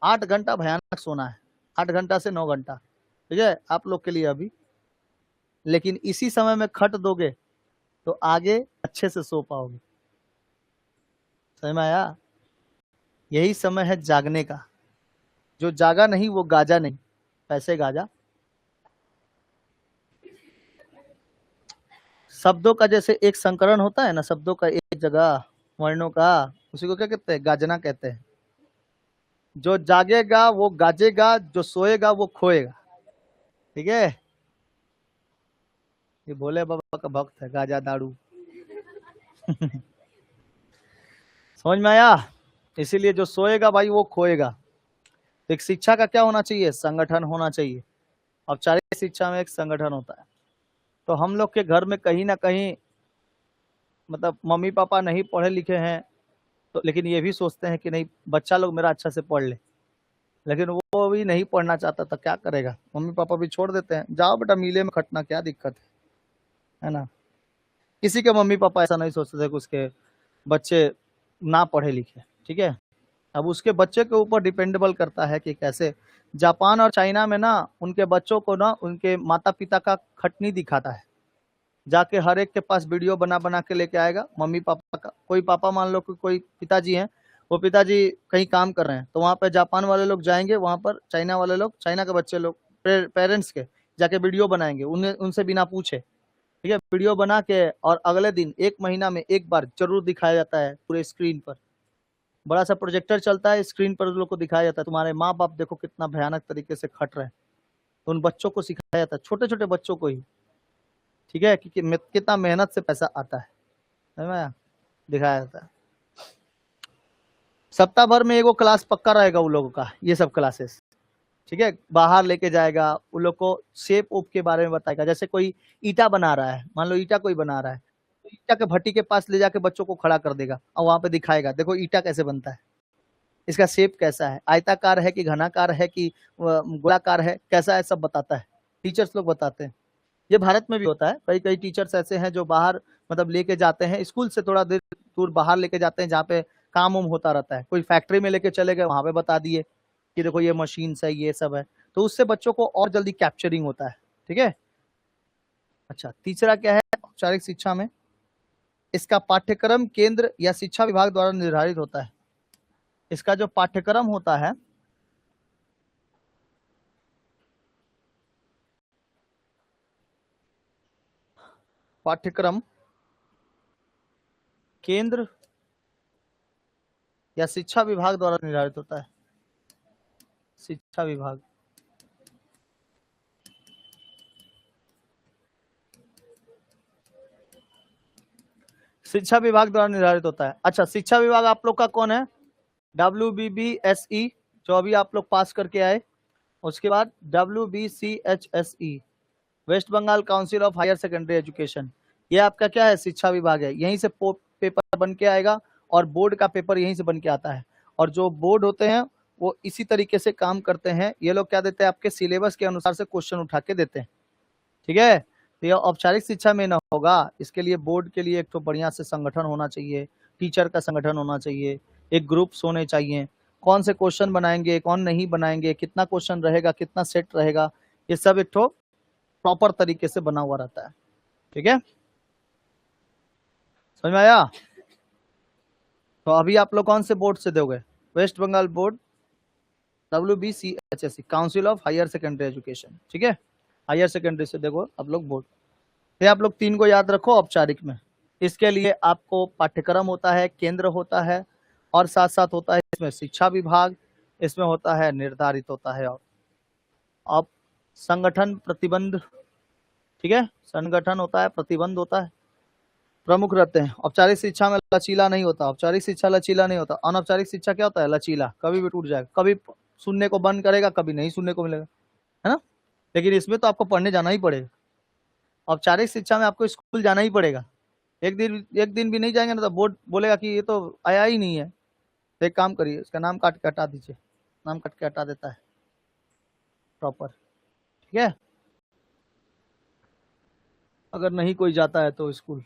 8 घंटा भयानक सोना है, 8 घंटा से 9 घंटा, ठीक है, आप लोग के लिए अभी। लेकिन इसी समय में खट दोगे तो आगे अच्छे से सो पाओगे, समझ में आया? यही समय है जागने का, जो जागा नहीं वो गाजा नहीं, पैसे गाजा। शब्दों का जैसे एक संकरण होता है ना, शब्दों का एक जगह, वर्णों का, उसी को क्या कहते हैं, गाजना कहते हैं। जो जागेगा वो गाजेगा, जो सोएगा वो खोएगा, ठीक है। ये भोले बाबा का भक्त है, गाजा दारू। समझ में आया? इसीलिए जो सोएगा भाई वो खोएगा। एक शिक्षा का क्या होना चाहिए, संगठन होना चाहिए। औपचारिक शिक्षा में एक संगठन होता है। तो हम लोग के घर में कहीं ना कहीं मतलब मम्मी पापा नहीं पढ़े लिखे हैं, तो लेकिन ये भी सोचते हैं कि नहीं बच्चा लोग मेरा अच्छा से पढ़ ले, लेकिन वो भी नहीं पढ़ना चाहता तो क्या करेगा, मम्मी पापा भी छोड़ देते हैं, जाओ बेटा मिले में खटना, क्या दिक्कत है ना। किसी के मम्मी पापा ऐसा नहीं सोचते थे कि उसके बच्चे ना पढ़े लिखे, ठीक है। अब उसके बच्चे के ऊपर डिपेंडेबल करता है कि कैसे। जापान और चाइना में ना उनके बच्चों को ना उनके माता पिता का खटनी दिखाता है, जाके हर एक के पास वीडियो बना बना के लेके आएगा मम्मी पापा का। कोई पापा मान लो कि कोई पिताजी हैं, वो पिताजी कहीं काम कर रहे हैं, तो वहां पे जापान वाले लोग जाएंगे, वहां पर चाइना वाले लोग, चाइना के बच्चे लोग पेरेंट्स के जाके वीडियो बनाएंगे, उन्हें उनसे बिना पूछे, ठीक है, वीडियो बना के, और अगले दिन 1 महीना में एक बार जरूर दिखाया जाता है पूरे स्क्रीन पर, बड़ा सा प्रोजेक्टर चलता है, स्क्रीन पर लोग को दिखाया जाता है, तुम्हारे माँ बाप देखो कितना भयानक तरीके से खट रहे हैं, तो उन बच्चों को सिखाया जाता है, छोटे छोटे बच्चों को ही, ठीक है, कि कितना मेहनत से पैसा आता है, समझ में आया? दिखाया जाता है। सप्ताह भर में एगो क्लास पक्का रहेगा उन लोगों का, ये सब क्लासेस, ठीक है, बाहर लेके जाएगा, उन लोग को शेप ओप के बारे में बताएगा। जैसे कोई ईटा बना रहा है, मान लो ईटा कोई बना रहा है, तो ईटा के भट्टी के पास ले जाके बच्चों को खड़ा कर देगा और वहां पे दिखाएगा, देखो ईटा कैसे बनता है, इसका शेप कैसा है, आयताकार है कि घनाकार है कि गोलाकार है, कैसा है, सब बताता है, टीचर्स लोग बताते हैं। ये भारत में भी होता है, कई कई टीचर्स ऐसे हैं जो बाहर मतलब लेके जाते हैं, स्कूल से थोड़ा देर दूर बाहर लेके जाते हैं, जहाँ पे काम उम होता रहता है, कोई फैक्ट्री में लेके चले गए, वहां पे बता दिए कि देखो ये मशीन है, ये सब है, तो उससे बच्चों को और जल्दी कैप्चरिंग होता है, ठीक है। अच्छा, तीसरा क्या है औपचारिक शिक्षा में, इसका पाठ्यक्रम केंद्र या शिक्षा विभाग द्वारा निर्धारित होता है। इसका जो पाठ्यक्रम होता है, पाठ्यक्रम केंद्र या शिक्षा विभाग द्वारा निर्धारित होता है, शिक्षा विभाग। शिक्षा विभाग द्वारा निर्धारित होता है। अच्छा, शिक्षा विभाग आप लोग का कौन है, WBBSE जो अभी आप लोग पास करके आए। उसके बाद WBCHSE, West Bengal council of higher secondary education, ये आपका क्या है, शिक्षा विभाग है। यहीं से पेपर बन के आएगा और बोर्ड का पेपर यहीं से बन के आता है। और जो बोर्ड होते हैं वो इसी तरीके से काम करते हैं। ये लोग क्या देते हैं, आपके सिलेबस के अनुसार से क्वेश्चन उठा के देते हैं, ठीक है। तो ये औपचारिक शिक्षा में ना होगा, इसके लिए बोर्ड के लिए एक तो बढ़िया से संगठन होना चाहिए, टीचर का संगठन होना चाहिए, एक ग्रुप्स होने चाहिए, कौन से क्वेश्चन बनाएंगे कौन नहीं बनाएंगे, कितना क्वेश्चन रहेगा, कितना सेट रहेगा, ये सब एक तो प्रॉपर तरीके से बना हुआ रहता है, ठीक है। समझ में आया। तो अभी आप लोग कौन से बोर्ड से दोगे, West Bengal board, WBCHSE, council of higher secondary education, ठीक है। हायर सेकेंडरी से देखो आप लोग बोर्ड। फिर आप लोग 3 को याद रखो औपचारिक में। इसके लिए आपको पाठ्यक्रम होता है, केंद्र होता है, और साथ साथ होता है इसमें शिक्षा विभाग, इसमें होता है निर्धारित होता है, और अब संगठन प्रतिबंध, ठीक है, संगठन होता है, प्रतिबंध होता है, प्रमुख रहते हैं। औपचारिक शिक्षा में लचीला नहीं होता, औपचारिक शिक्षा लचीला नहीं होता। अनौपचारिक शिक्षा क्या होता है, लचीला, कभी भी टूट जाएगा, कभी सुनने को बंद करेगा, कभी नहीं सुनने को मिलेगा, है ना। लेकिन इसमें तो आपको पढ़ने जाना ही पड़ेगा। औपचारिक शिक्षा में आपको स्कूल जाना ही पड़ेगा। एक दिन भी नहीं जाएंगे ना तो बोर्ड बोलेगा कि ये तो आया ही नहीं है। तो एक काम करिए, इसका नाम काट के हटा दीजिए, नाम काट के हटा देता है प्रॉपर, ठीक है। अगर नहीं कोई जाता है तो स्कूल।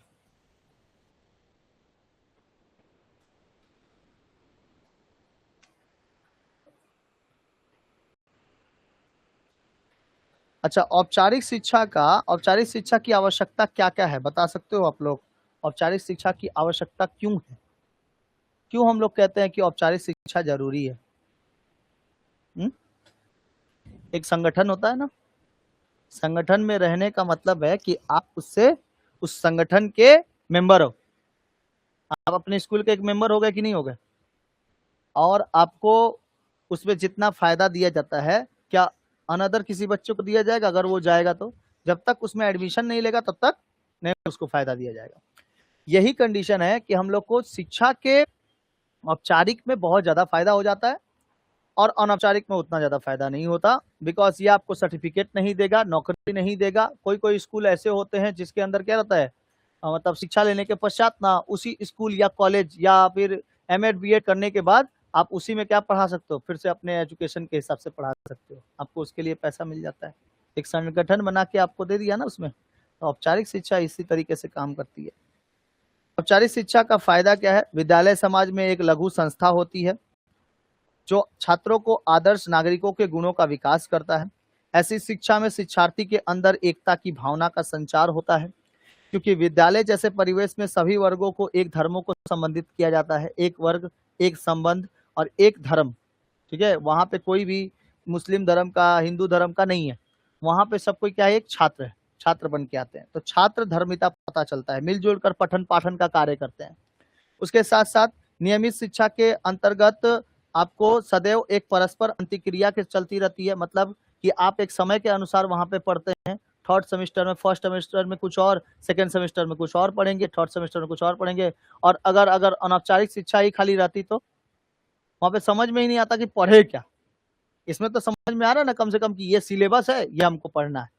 अच्छा, औपचारिक शिक्षा की आवश्यकता क्या क्या है बता सकते हो आप लोग। औपचारिक शिक्षा की आवश्यकता क्यों है, क्यों हम लोग कहते हैं कि औपचारिक शिक्षा जरूरी है। एक संगठन होता है ना, संगठन में रहने का मतलब है कि आप उससे उस संगठन के मेंबर हो। आप अपने स्कूल के एक मेंबर हो गए कि नहीं हो गए, और आपको उसमें जितना फायदा दिया जाता है, क्या अनदर किसी बच्चों को दिया जाएगा, अगर वो जाएगा तो। जब तक उसमें एडमिशन नहीं लेगा तब तक नहीं उसको फायदा दिया जाएगा। यही कंडीशन है कि हम लोग को शिक्षा के औपचारिक में बहुत ज्यादा फायदा हो जाता है और अनौपचारिक में उतना ज्यादा फायदा नहीं होता। बिकॉज ये आपको सर्टिफिकेट नहीं देगा, नौकरी नहीं देगा। कोई कोई स्कूल ऐसे होते हैं जिसके अंदर क्या रहता है, मतलब शिक्षा लेने के पश्चात ना उसी स्कूल या कॉलेज या फिर M.Ed B.Ed करने के बाद आप उसी में क्या पढ़ा सकते हो, फिर से अपने एजुकेशन के हिसाब से पढ़ा सकते हो, आपको उसके लिए पैसा मिल जाता है। एक संगठन बना के आपको दे दिया ना उसमें। तो औपचारिक शिक्षा इसी तरीके से काम करती है। औपचारिक शिक्षा का फायदा क्या है, विद्यालय समाज में एक लघु संस्था होती है जो छात्रों को आदर्श नागरिकों के गुणों का विकास करता है। ऐसी शिक्षा में शिक्षार्थी के अंदर एकता की भावना का संचार होता है, क्योंकि विद्यालय जैसे परिवेश में सभी वर्गों को एक धर्मों को संबंधित किया जाता है, एक वर्ग एक संबंध और एक धर्म, ठीक है। वहां पे कोई भी मुस्लिम धर्म का, हिंदू धर्म का नहीं है, वहां पे सब कोई क्या है, एक छात्र है, छात्र बन के आते हैं। तो छात्र धर्मिता पता चलता है, मिलजुल कर पठन पाठन का कार्य करते हैं। उसके साथ साथ नियमित शिक्षा के अंतर्गत आपको सदैव एक परस्पर अंतिक्रिया के चलती रहती है, मतलब कि आप एक समय के अनुसार वहां पे पढ़ते हैं। थर्ड सेमेस्टर में, फर्स्ट सेमेस्टर में कुछ और, सेकंड सेमेस्टर में कुछ और पढ़ेंगे, थर्ड सेमेस्टर में कुछ और पढ़ेंगे। और अगर अगर अनौपचारिक शिक्षा ही खाली रहती तो वहां पे समझ में ही नहीं आता कि पढ़े क्या। इसमें तो समझ में आ रहा है ना कम से कम कि ये सिलेबस है, ये हमको पढ़ना है।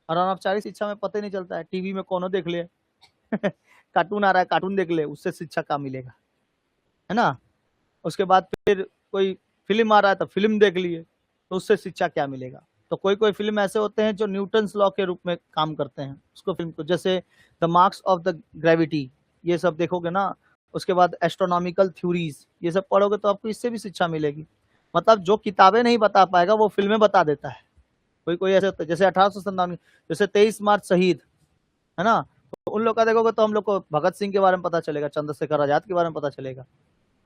और अनौपचारिक शिक्षा में पता ही नहीं चलता है, टीवी में कोनो देख ले कार्टून आ रहा है, कार्टून देख ले, उससे शिक्षा क्या मिलेगा, है ना। उसके बाद फिर कोई फिल्म आ रहा है तो फिल्म देख लिए, तो उससे शिक्षा क्या मिलेगा। तो कोई कोई फिल्म ऐसे होते हैं जो न्यूटन्स लॉ के रूप में काम करते हैं उसको फिल्म को, जैसे the marks of the gravity, ये सब देखोगे ना। उसके बाद एस्ट्रोनॉमिकल थ्योरीज, ये सब पढ़ोगे तो आपको इससे भी शिक्षा मिलेगी। मतलब जो किताबें नहीं बता पाएगा वो फिल्में बता देता है। कोई कोई ऐसे होता है, जैसे 1897, जैसे 23 मार्च शहीद, है ना। तो उन लोग का देखोगे तो हम लोग को भगत सिंह के बारे में पता चलेगा, चंद्रशेखर आजाद के बारे में पता चलेगा,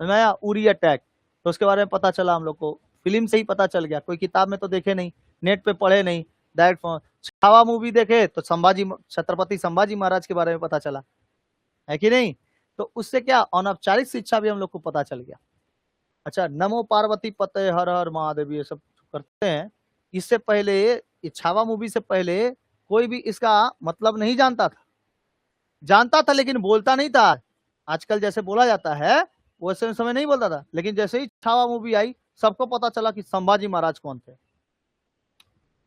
नया उरी अटैक, तो उसके बारे में पता चला हम लोग को, फिल्म से ही पता चल गया। कोई किताब में तो देखे नहीं, नेट पे पढ़े नहीं, डायरेक्ट छावा मूवी देखे तो छत्रपति संभाजी महाराज के बारे में पता चला, है कि नहीं। तो उससे क्या अनौपचारिक शिक्षा भी हम लोग को पता चल गया। अच्छा, नमो पार्वती पते हर हर महादेव, ये सब करते हैं। इससे पहले छावा मूवी से पहले कोई भी इसका मतलब नहीं जानता था, जानता था लेकिन बोलता नहीं था। आजकल जैसे बोला जाता है वैसे समय नहीं बोलता था, लेकिन जैसे ही छावा मूवी आई सबको पता चला कि संभाजी महाराज कौन थे,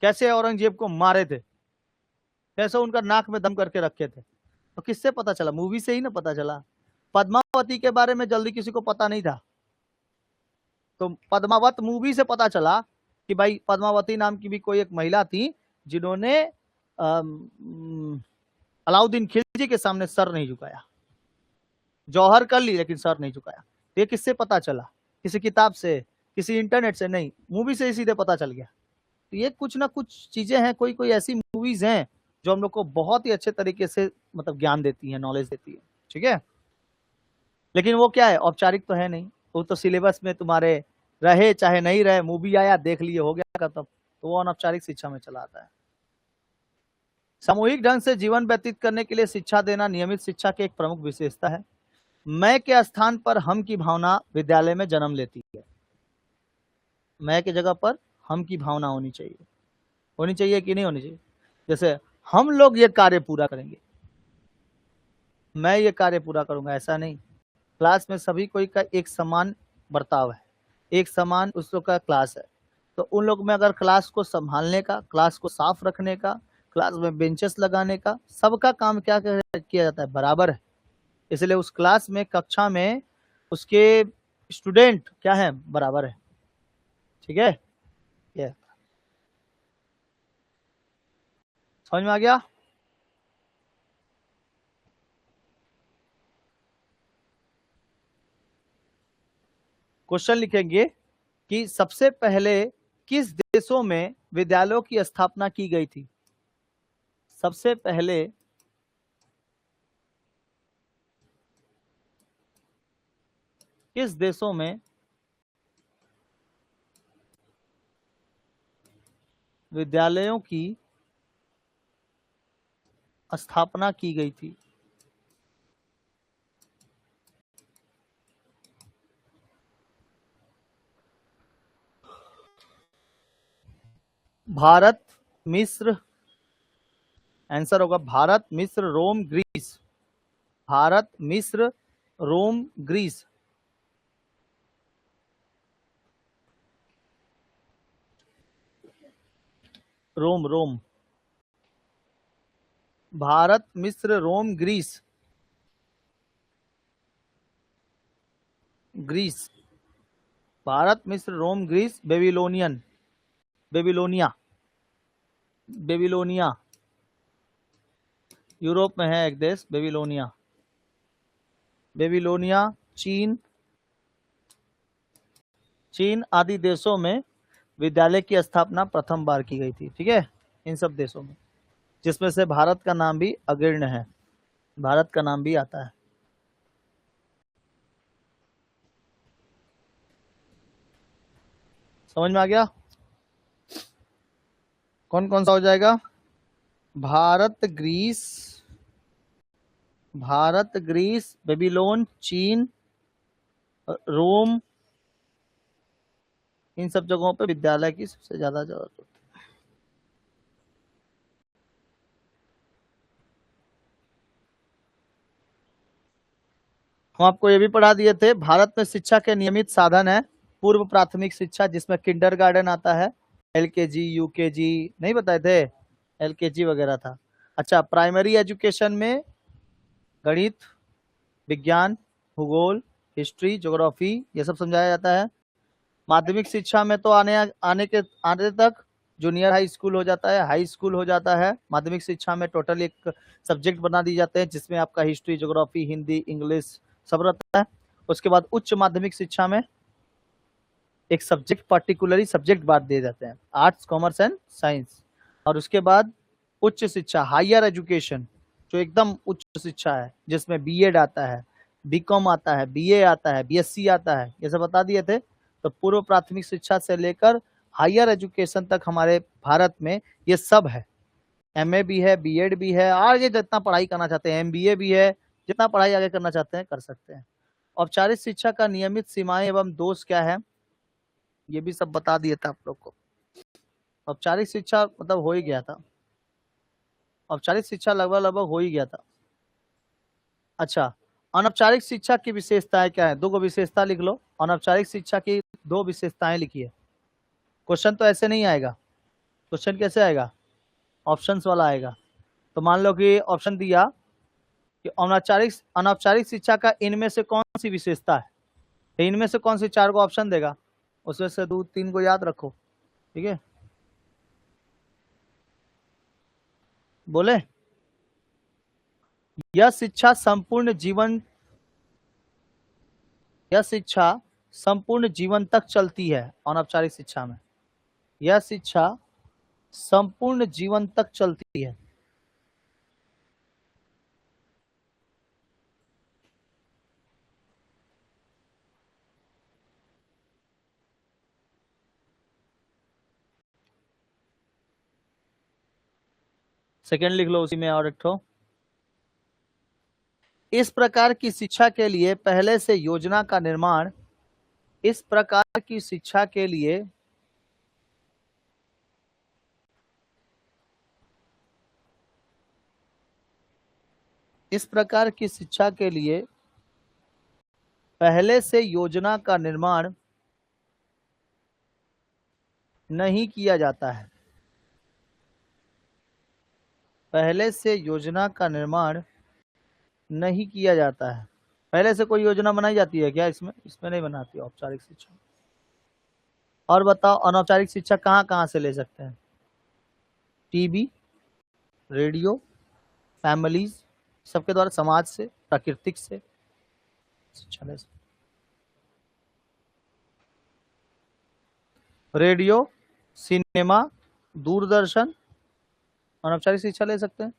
कैसे औरंगजेब को मारे थे, कैसे उनका नाक में दम करके रखे थे। तो किससे पता चला? मूवी से ही ना पता चला। पद्मावती के बारे में जल्दी किसी को पता नहीं था, तो पद्मावत मूवी से पता चला कि भाई पद्मावती नाम की भी कोई एक महिला थी जिन्होंने अलाउद्दीन खिलजी के सामने सर नहीं झुकाया, जौहर कर ली लेकिन सर नहीं झुकाया। तो ये किससे पता चला? किसी किताब से, किसी इंटरनेट से नहीं, मूवी से ही सीधे पता चल गया। तो ये कुछ ना कुछ चीजें हैं, कोई कोई ऐसी मूवीज हैं जो हम लोग को बहुत ही अच्छे तरीके से मतलब ज्ञान देती है, नॉलेज देती है, ठीक है। लेकिन वो क्या है, औपचारिक तो है नहीं, वो तो सिलेबस में तुम्हारे रहे चाहे नहीं रहे, मूवी आया देख लिए हो गया खत्म, तो वो अनौपचारिक शिक्षा में चला आता है। सामूहिक ढंग से जीवन व्यतीत करने के लिए शिक्षा देना नियमित शिक्षा की एक प्रमुख विशेषता है। मैं के स्थान पर हम की भावना विद्यालय में जन्म लेती है। मैं की जगह पर हम की भावना होनी चाहिए, होनी चाहिए कि नहीं होनी चाहिए? जैसे हम लोग ये कार्य पूरा करेंगे, मैं ये कार्य पूरा करूंगा, ऐसा नहीं। क्लास में सभी कोई का एक समान बर्ताव है, एक समान उस लोग का क्लास है, तो उन लोग में अगर क्लास को संभालने का, क्लास को साफ रखने का, क्लास में बेंचेस लगाने का, सबका काम क्या किया जाता है? बराबर है। इसलिए उस क्लास में, कक्षा में उसके स्टूडेंट क्या है? बराबर है, ठीक है। ये समझ में आ गया? क्वेश्चन लिखेंगे कि सबसे पहले किस देशों में विद्यालयों की स्थापना की गई थी? सबसे पहले किस देशों में विद्यालयों की स्थापना की गई थी? भारत, मिस्र, आंसर होगा भारत, मिस्र, रोम, ग्रीस। भारत, मिस्र, रोम, ग्रीस। रोम, रोम। भारत, मिस्र, रोम, ग्रीस। ग्रीस। भारत, मिस्र, Rome, Greece, Babylonian, Babylonia, Babylonia. Europe में है एक देश बेबीलोनिया। बेबीलोनिया, चीन, चीन आदि देशों में विद्यालय की स्थापना प्रथम बार की गई थी, ठीक है। इन सब देशों में, जिसमें से भारत का नाम भी अग्रणी है, भारत का नाम भी आता है। समझ में आ गया? कौन कौन सा हो जाएगा? Bharat, Greece, Bharat, Greece, Babylon, चीन, रोम, इन सब जगहों पे विद्यालय की सबसे ज्यादा जरूरत होती है। हम आपको ये भी पढ़ा दिए थे, भारत में शिक्षा के नियमित साधन है पूर्व प्राथमिक शिक्षा, जिसमें किंडरगार्टन आता है, एलकेजी, यूकेजी, नहीं बताए थे? एलकेजी वगैरह था। अच्छा, प्राइमरी एजुकेशन में गणित, विज्ञान, भूगोल, हिस्ट्री, ज्योग्राफी, ये सब समझाया जाता है। माध्यमिक शिक्षा में तो आने तक जूनियर हाई स्कूल हो जाता है, हाई स्कूल हो जाता है। माध्यमिक शिक्षा में टोटल एक सब्जेक्ट बना दी जाते हैं, जिसमें आपका हिस्ट्री, ज्योग्राफी, हिंदी, इंग्लिश सब रहता है। उसके बाद उच्च माध्यमिक शिक्षा में एक सब्जेक्ट, पर्टिकुलरली सब्जेक्ट बांट दिए जाते हैं, आर्ट्स, कॉमर्स एंड साइंस। और उसके बाद उच्च शिक्षा, हायर एजुकेशन, जो एकदम उच्च शिक्षा है, जिसमें बीएड आता है, बीकॉम आता है, बीए आता है, बीएससी आता है, ये सब बता दिए थे। तो पूर्व प्राथमिक शिक्षा से लेकर हायर एजुकेशन तक हमारे भारत में ये सब है। एमए भी है, बीएड भी है, आगे जितना पढ़ाई करना चाहते हैं, एमबीए भी है, जितना पढ़ाई आगे करना चाहते हैं कर सकते हैं। औपचारिक शिक्षा का नियमित सीमाएं एवं दोष क्या है, ये भी सब बता दिए था आप लोग को। औपचारिक शिक्षा मतलब हो ही गया था, औपचारिक शिक्षा लगभग लगभग हो ही गया था। अच्छा, अनौपचारिक शिक्षा की विशेषताएं क्या है? दो विशेषता लिख लो। अनौपचारिक शिक्षा की दो विशेषताएं लिखिए। क्वेश्चन तो ऐसे नहीं आएगा, क्वेश्चन कैसे आएगा, ऑप्शंस वाला आएगा। तो मान लो कि ऑप्शन दिया कि अनौपचारिक शिक्षा का इनमें से कौन सी विशेषता है, तो इनमें से कौन सी चार को ऑप्शन देगा, उसमें से 2-3 को याद रखो, ठीक है। बोले यह शिक्षा संपूर्ण जीवन तक चलती है। अनौपचारिक शिक्षा में यह शिक्षा संपूर्ण जीवन तक चलती है। सेकेंड लिख लो उसी में और एक ठो। इस प्रकार की शिक्षा के लिए पहले से योजना का निर्माण, इस प्रकार की शिक्षा के लिए पहले से योजना का निर्माण नहीं किया जाता है। पहले से योजना का निर्माण नहीं किया जाता है। पहले से कोई योजना बनाई जाती है क्या इसमें नहीं बनाती औपचारिक शिक्षा। और बताओ अनौपचारिक शिक्षा कहाँ कहाँ से ले सकते हैं, टीवी, रेडियो, फैमिलीज, सबके द्वारा, समाज से, प्राकृतिक से शिक्षा ले सकते। रेडियो, सिनेमा, दूरदर्शन, अनौपचारिक शिक्षा ले सकते हैं।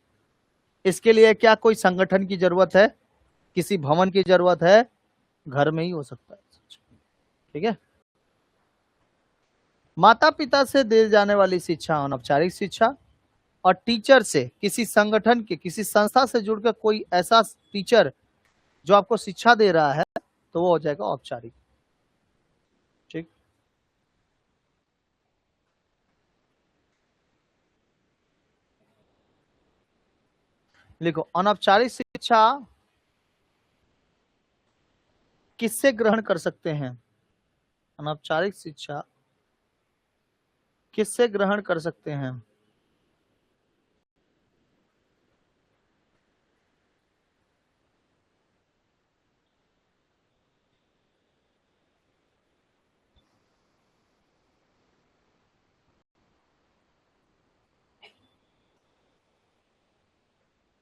इसके लिए क्या कोई संगठन की जरूरत है, किसी भवन की जरूरत है, घर में ही हो सकता है, ठीक है। माता पिता से दी जाने वाली शिक्षा अनौपचारिक शिक्षा, और टीचर से, किसी संगठन के, किसी संस्था से जुड़कर कोई ऐसा टीचर जो आपको शिक्षा दे रहा है, तो वो हो जाएगा औपचारिक, ठीक। लिखो अनौपचारिक शिक्षा किससे ग्रहण कर सकते हैं, अनौपचारिक शिक्षा किससे ग्रहण कर सकते हैं।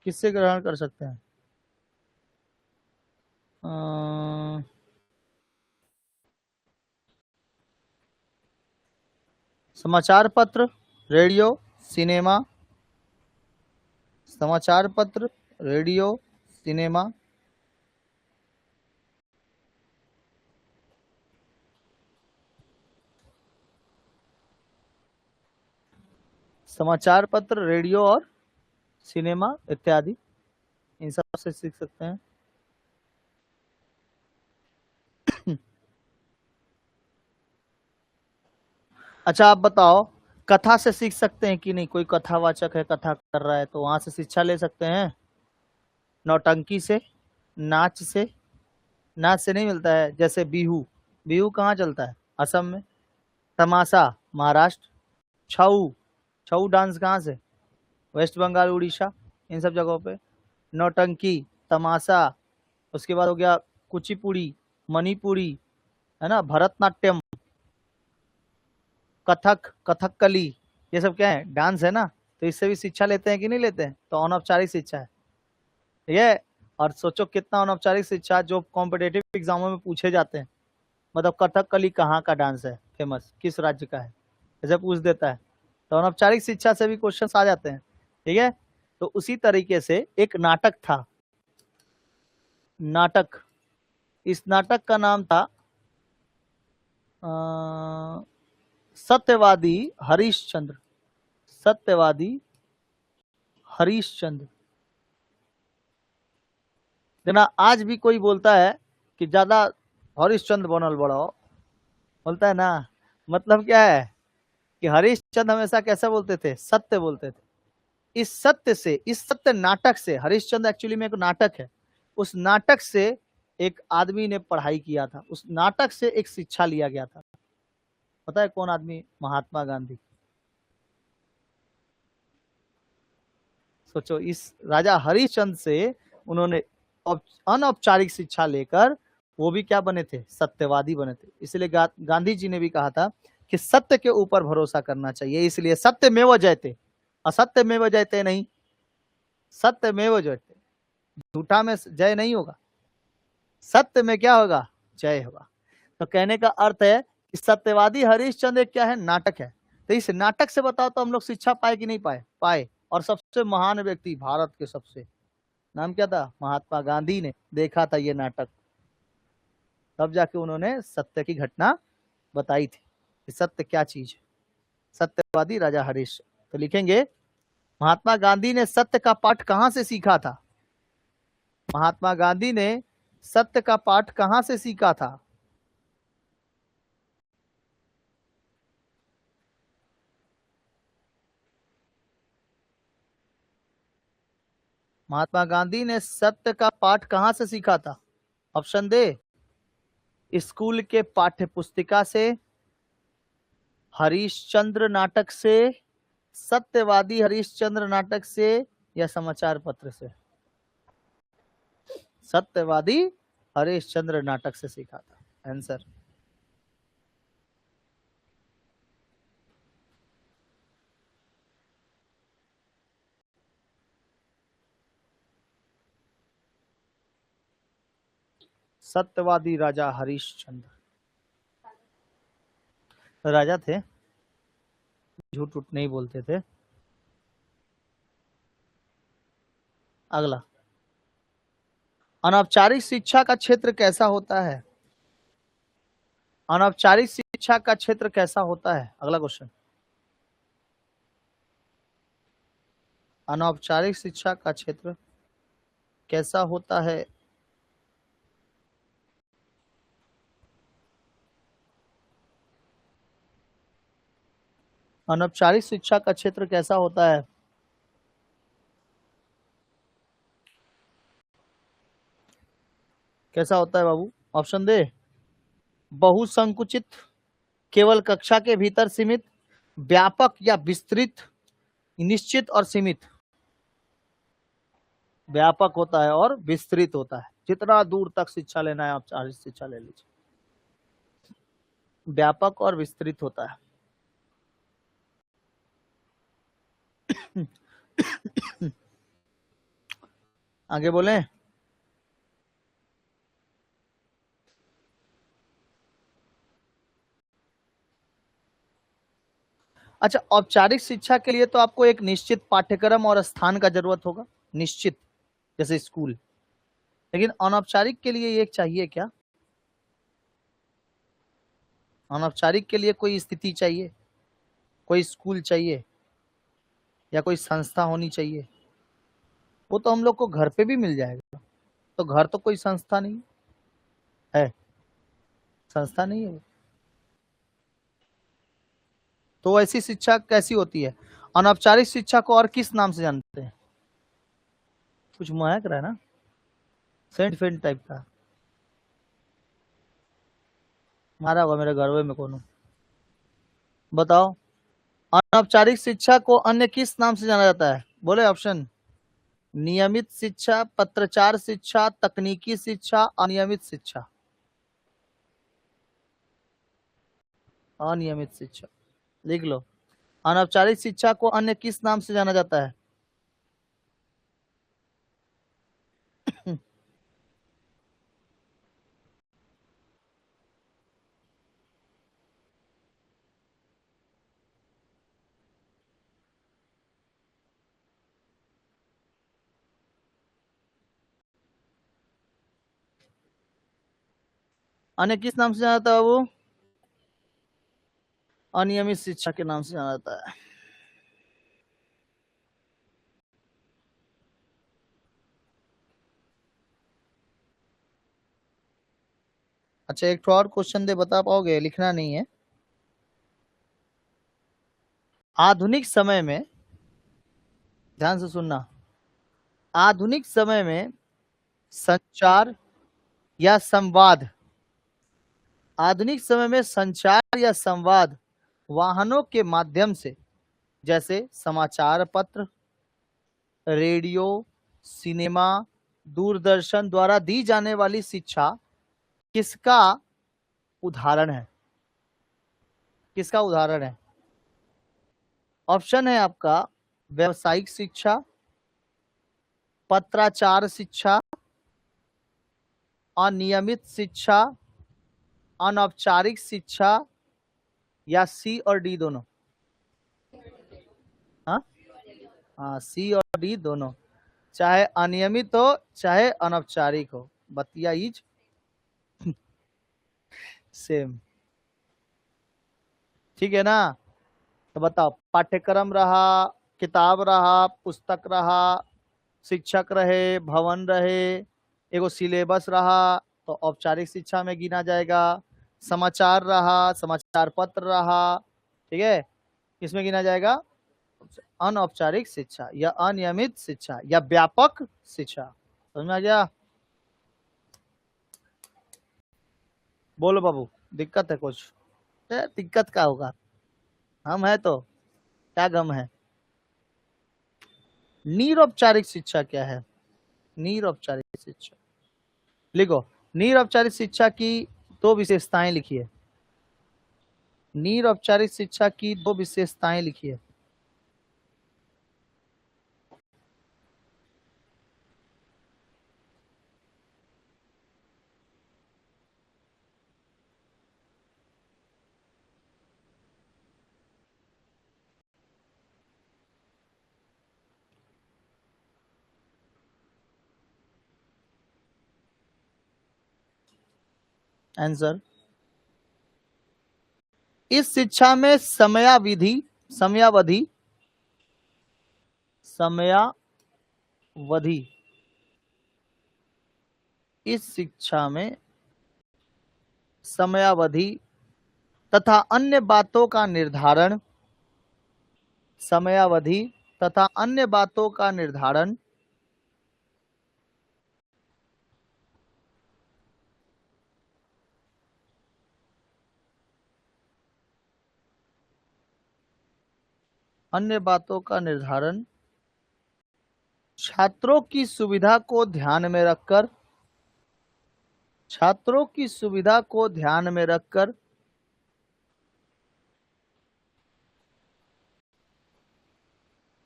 किससे ग्रहण कर सकते हैं, समाचार पत्र, रेडियो, सिनेमा, समाचार पत्र, रेडियो, सिनेमा, समाचार पत्र, रेडियो और सिनेमा इत्यादि, इन सब से सीख सकते हैं। अच्छा आप बताओ कथा से सीख सकते हैं कि नहीं, कोई कथावाचक है, कथा कर रहा है, तो वहां से शिक्षा ले सकते हैं। नौटंकी से, नाच से, नाच से नहीं मिलता है, जैसे बिहू, बिहू कहाँ चलता है, असम में। तमाशा महाराष्ट्र, छऊ, छऊ डांस कहाँ से, वेस्ट बंगाल, उड़ीसा, इन सब जगहों पे। नौटंकी, तमाशा, उसके बाद हो गया कुचिपुड़ी, मणिपुरी, है ना, भरतनाट्यम, कथक, कथकली, ये सब क्या है, डांस है ना। तो इससे भी शिक्षा लेते हैं कि नहीं लेते हैं, तो अनौपचारिक शिक्षा है, ठीक है। और सोचो कितना अनौपचारिक शिक्षा जो कॉम्पिटेटिव एग्जामों में पूछे जाते हैं, मतलब कथकली कहाँ का डांस है फेमस, किस राज्य का है, ऐसे पूछ देता है। तो अनौपचारिक शिक्षा से भी क्वेश्चन आ जाते हैं, ठीक है। तो उसी तरीके से एक नाटक था, नाटक, इस नाटक का नाम था सत्यवादी हरिश्चंद्र, सत्यवादी हरिश्चंद्र। देखना आज भी कोई बोलता है कि ज्यादा हरिश्चंद्र बनल बड़ो, बोलता है ना, मतलब क्या है कि हरिश्चंद्र हमेशा कैसा बोलते थे, सत्य बोलते थे। इस सत्य से, इस सत्य नाटक से, हरिश्चंद्र एक्चुअली में एक नाटक है, उस नाटक से एक आदमी ने पढ़ाई किया था, उस नाटक से एक शिक्षा लिया गया था। पता है कौन आदमी? महात्मा गांधी। सोचो, इस राजा हरिश्चंद्र से उन्होंने अनौपचारिक शिक्षा लेकर वो भी क्या बने थे? सत्यवादी बने थे। इसलिए गांधी जी ने भी कहा था कि सत्य के ऊपर भरोसा करना चाहिए, इसलिए सत्यमेव जयते, असत्यमेव जयते नहीं, सत्यमेव जयते। झूठा में जय नहीं होगा, सत्य में क्या होगा? जय होगा। तो कहने का अर्थ है कि सत्यवादी हरिश्चंद्र एक क्या है? नाटक है। तो इस नाटक से बताओ तो हम लोग शिक्षा पाए कि नहीं पाए? पाए। और सबसे महान व्यक्ति भारत के, सबसे, नाम क्या था? महात्मा गांधी ने देखा था ये नाटक, तब जाके उन्होंने सत्य की घटना बताई थी कि सत्य क्या चीज है। सत्यवादी राजा हरीश। तो लिखेंगे, महात्मा गांधी ने सत्य का पाठ कहां से सीखा था? महात्मा गांधी ने सत्य का पाठ कहां से सीखा था? महात्मा गांधी ने सत्य का पाठ कहां से सीखा था? ऑप्शन दे, स्कूल के पाठ्य पुस्तिका से, हरिश्चंद्र नाटक से, सत्यवादी हरिश्चंद्र नाटक से, या समाचार पत्र से? सत्यवादी हरिश्चंद्र नाटक से सीखा था आंसर। सत्यवादी राजा हरिश्चंद्र राजा थे, झूठ उठ नहीं बोलते थे। अगला, अनौपचारिक शिक्षा का क्षेत्र कैसा होता है? अनौपचारिक शिक्षा का क्षेत्र कैसा होता है? अगला क्वेश्चन, अनौपचारिक शिक्षा का क्षेत्र कैसा होता है? अनौपचारिक शिक्षा का क्षेत्र कैसा होता है? कैसा होता है बाबू? ऑप्शन दे, बहुसंकुचित, केवल कक्षा के भीतर सीमित, व्यापक या विस्तृत, निश्चित और सीमित। व्यापक होता है और विस्तृत होता है। जितना दूर तक शिक्षा लेना है आप चाहे शिक्षा ले लीजिए, व्यापक और विस्तृत होता है। आगे बोले। अच्छा, औपचारिक शिक्षा के लिए तो आपको एक निश्चित पाठ्यक्रम और स्थान का जरूरत होगा, निश्चित, जैसे स्कूल। लेकिन अनौपचारिक के लिए एक चाहिए क्या? अनौपचारिक के लिए कोई स्थिति चाहिए, कोई स्कूल चाहिए, या कोई संस्था होनी चाहिए। वो तो हम लोग को घर पे भी मिल जाएगा। तो घर तो कोई संस्था नहीं है, संस्था नहीं है वो। तो ऐसी शिक्षा कैसी होती है? अनौपचारिक शिक्षा को और किस नाम से जानते हैं? कुछ महक रहा है ना, सेंट फेंट टाइप का मारा होगा मेरे घरवे में कोनो। बताओ, अनौपचारिक शिक्षा को अन्य किस नाम से जाना जाता है? बोले ऑप्शन, नियमित शिक्षा, पत्रचार शिक्षा, तकनीकी शिक्षा, अनियमित शिक्षा। अनियमित शिक्षा लिख लो। अनौपचारिक शिक्षा को अन्य किस नाम से जाना जाता है? अन्य किस नाम से जाना जाता है वो? अनियमित शिक्षा के नाम से जाना जाता है। अच्छा, एक और क्वेश्चन दे, बता पाओगे? लिखना नहीं है। आधुनिक समय में, ध्यान से सुनना, आधुनिक समय में संचार या संवाद आधुनिक समय में संचार या संवाद वाहनों के माध्यम से, जैसे समाचार पत्र, रेडियो, सिनेमा, दूरदर्शन द्वारा दी जाने वाली शिक्षा किसका उदाहरण है? किसका उदाहरण है? ऑप्शन है आपका व्यावसायिक शिक्षा, पत्राचार शिक्षा, अनियमित शिक्षा, अनौपचारिक शिक्षा, या सी और डी दोनों? हाँ, सी और डी दोनों, चाहे अनियमित हो चाहे अनौपचारिक हो, बतिया इज सेम। ठीक है ना? तो बताओ, पाठ्यक्रम रहा, किताब रहा, पुस्तक रहा, शिक्षक रहे, भवन रहे, एगो सिलेबस रहा तो औपचारिक शिक्षा में गिना जाएगा, समाचार रहा, समाचार पत्र रहा, ठीक है, किसमें गिना जाएगा? अनौपचारिक शिक्षा या अनियमित शिक्षा या व्यापक शिक्षा। समझ में आ गया? बोलो बाबू, दिक्कत है कुछ? दिक्कत क्या होगा, हम है तो, क्या गम है? निरौपचारिक शिक्षा क्या है? निरौपचारिक शिक्षा लिखो। निरौपचारिक शिक्षा की दो विशेषताएं लिखिए। निरौपचारिक शिक्षा की दो विशेषताएं लिखिए। आंसर, इस शिक्षा में समयावधि समयावधि समयावधि इस शिक्षा में समयावधि तथा अन्य बातों का निर्धारण, समयावधि तथा अन्य बातों का निर्धारण अन्य बातों का निर्धारण छात्रों की सुविधा को ध्यान में रखकर, छात्रों की सुविधा को ध्यान में रखकर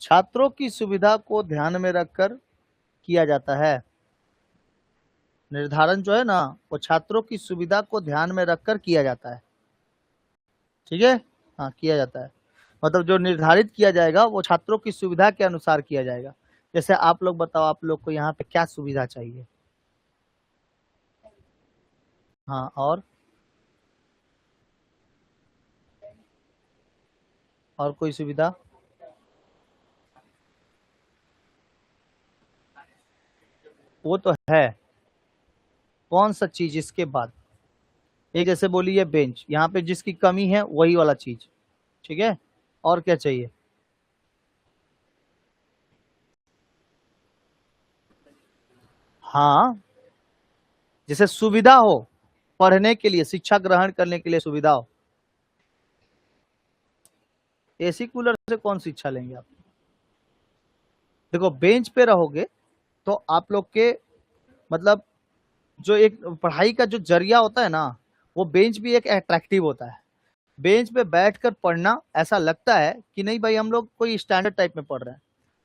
छात्रों की सुविधा को ध्यान में रखकर किया जाता है। निर्धारण जो है ना, वो छात्रों की सुविधा को ध्यान में रखकर किया जाता है। ठीक है, हाँ, किया जाता है। मतलब जो निर्धारित किया जाएगा वो छात्रों की सुविधा के अनुसार किया जाएगा। जैसे आप लोग बताओ, आप लोग को यहाँ पे क्या सुविधा चाहिए? हाँ, और कोई सुविधा? वो तो है, कौन सा चीज इसके बाद? एक जैसे बोली ये बेंच, यहाँ पे जिसकी कमी है वही वाला चीज। ठीक है, और क्या चाहिए? हाँ, जैसे सुविधा हो, पढ़ने के लिए, शिक्षा ग्रहण करने के लिए सुविधा हो। एसी कूलर से कौन शिक्षा लेंगे आप? देखो, बेंच पे रहोगे तो आप लोग के मतलब जो एक पढ़ाई का जो जरिया होता है ना, वो बेंच भी एक अट्रैक्टिव होता है। बेंच पे बैठकर पढ़ना ऐसा लगता है कि नहीं भाई, हम लोग कोई स्टैंडर्ड टाइप में पढ़ रहे हैं।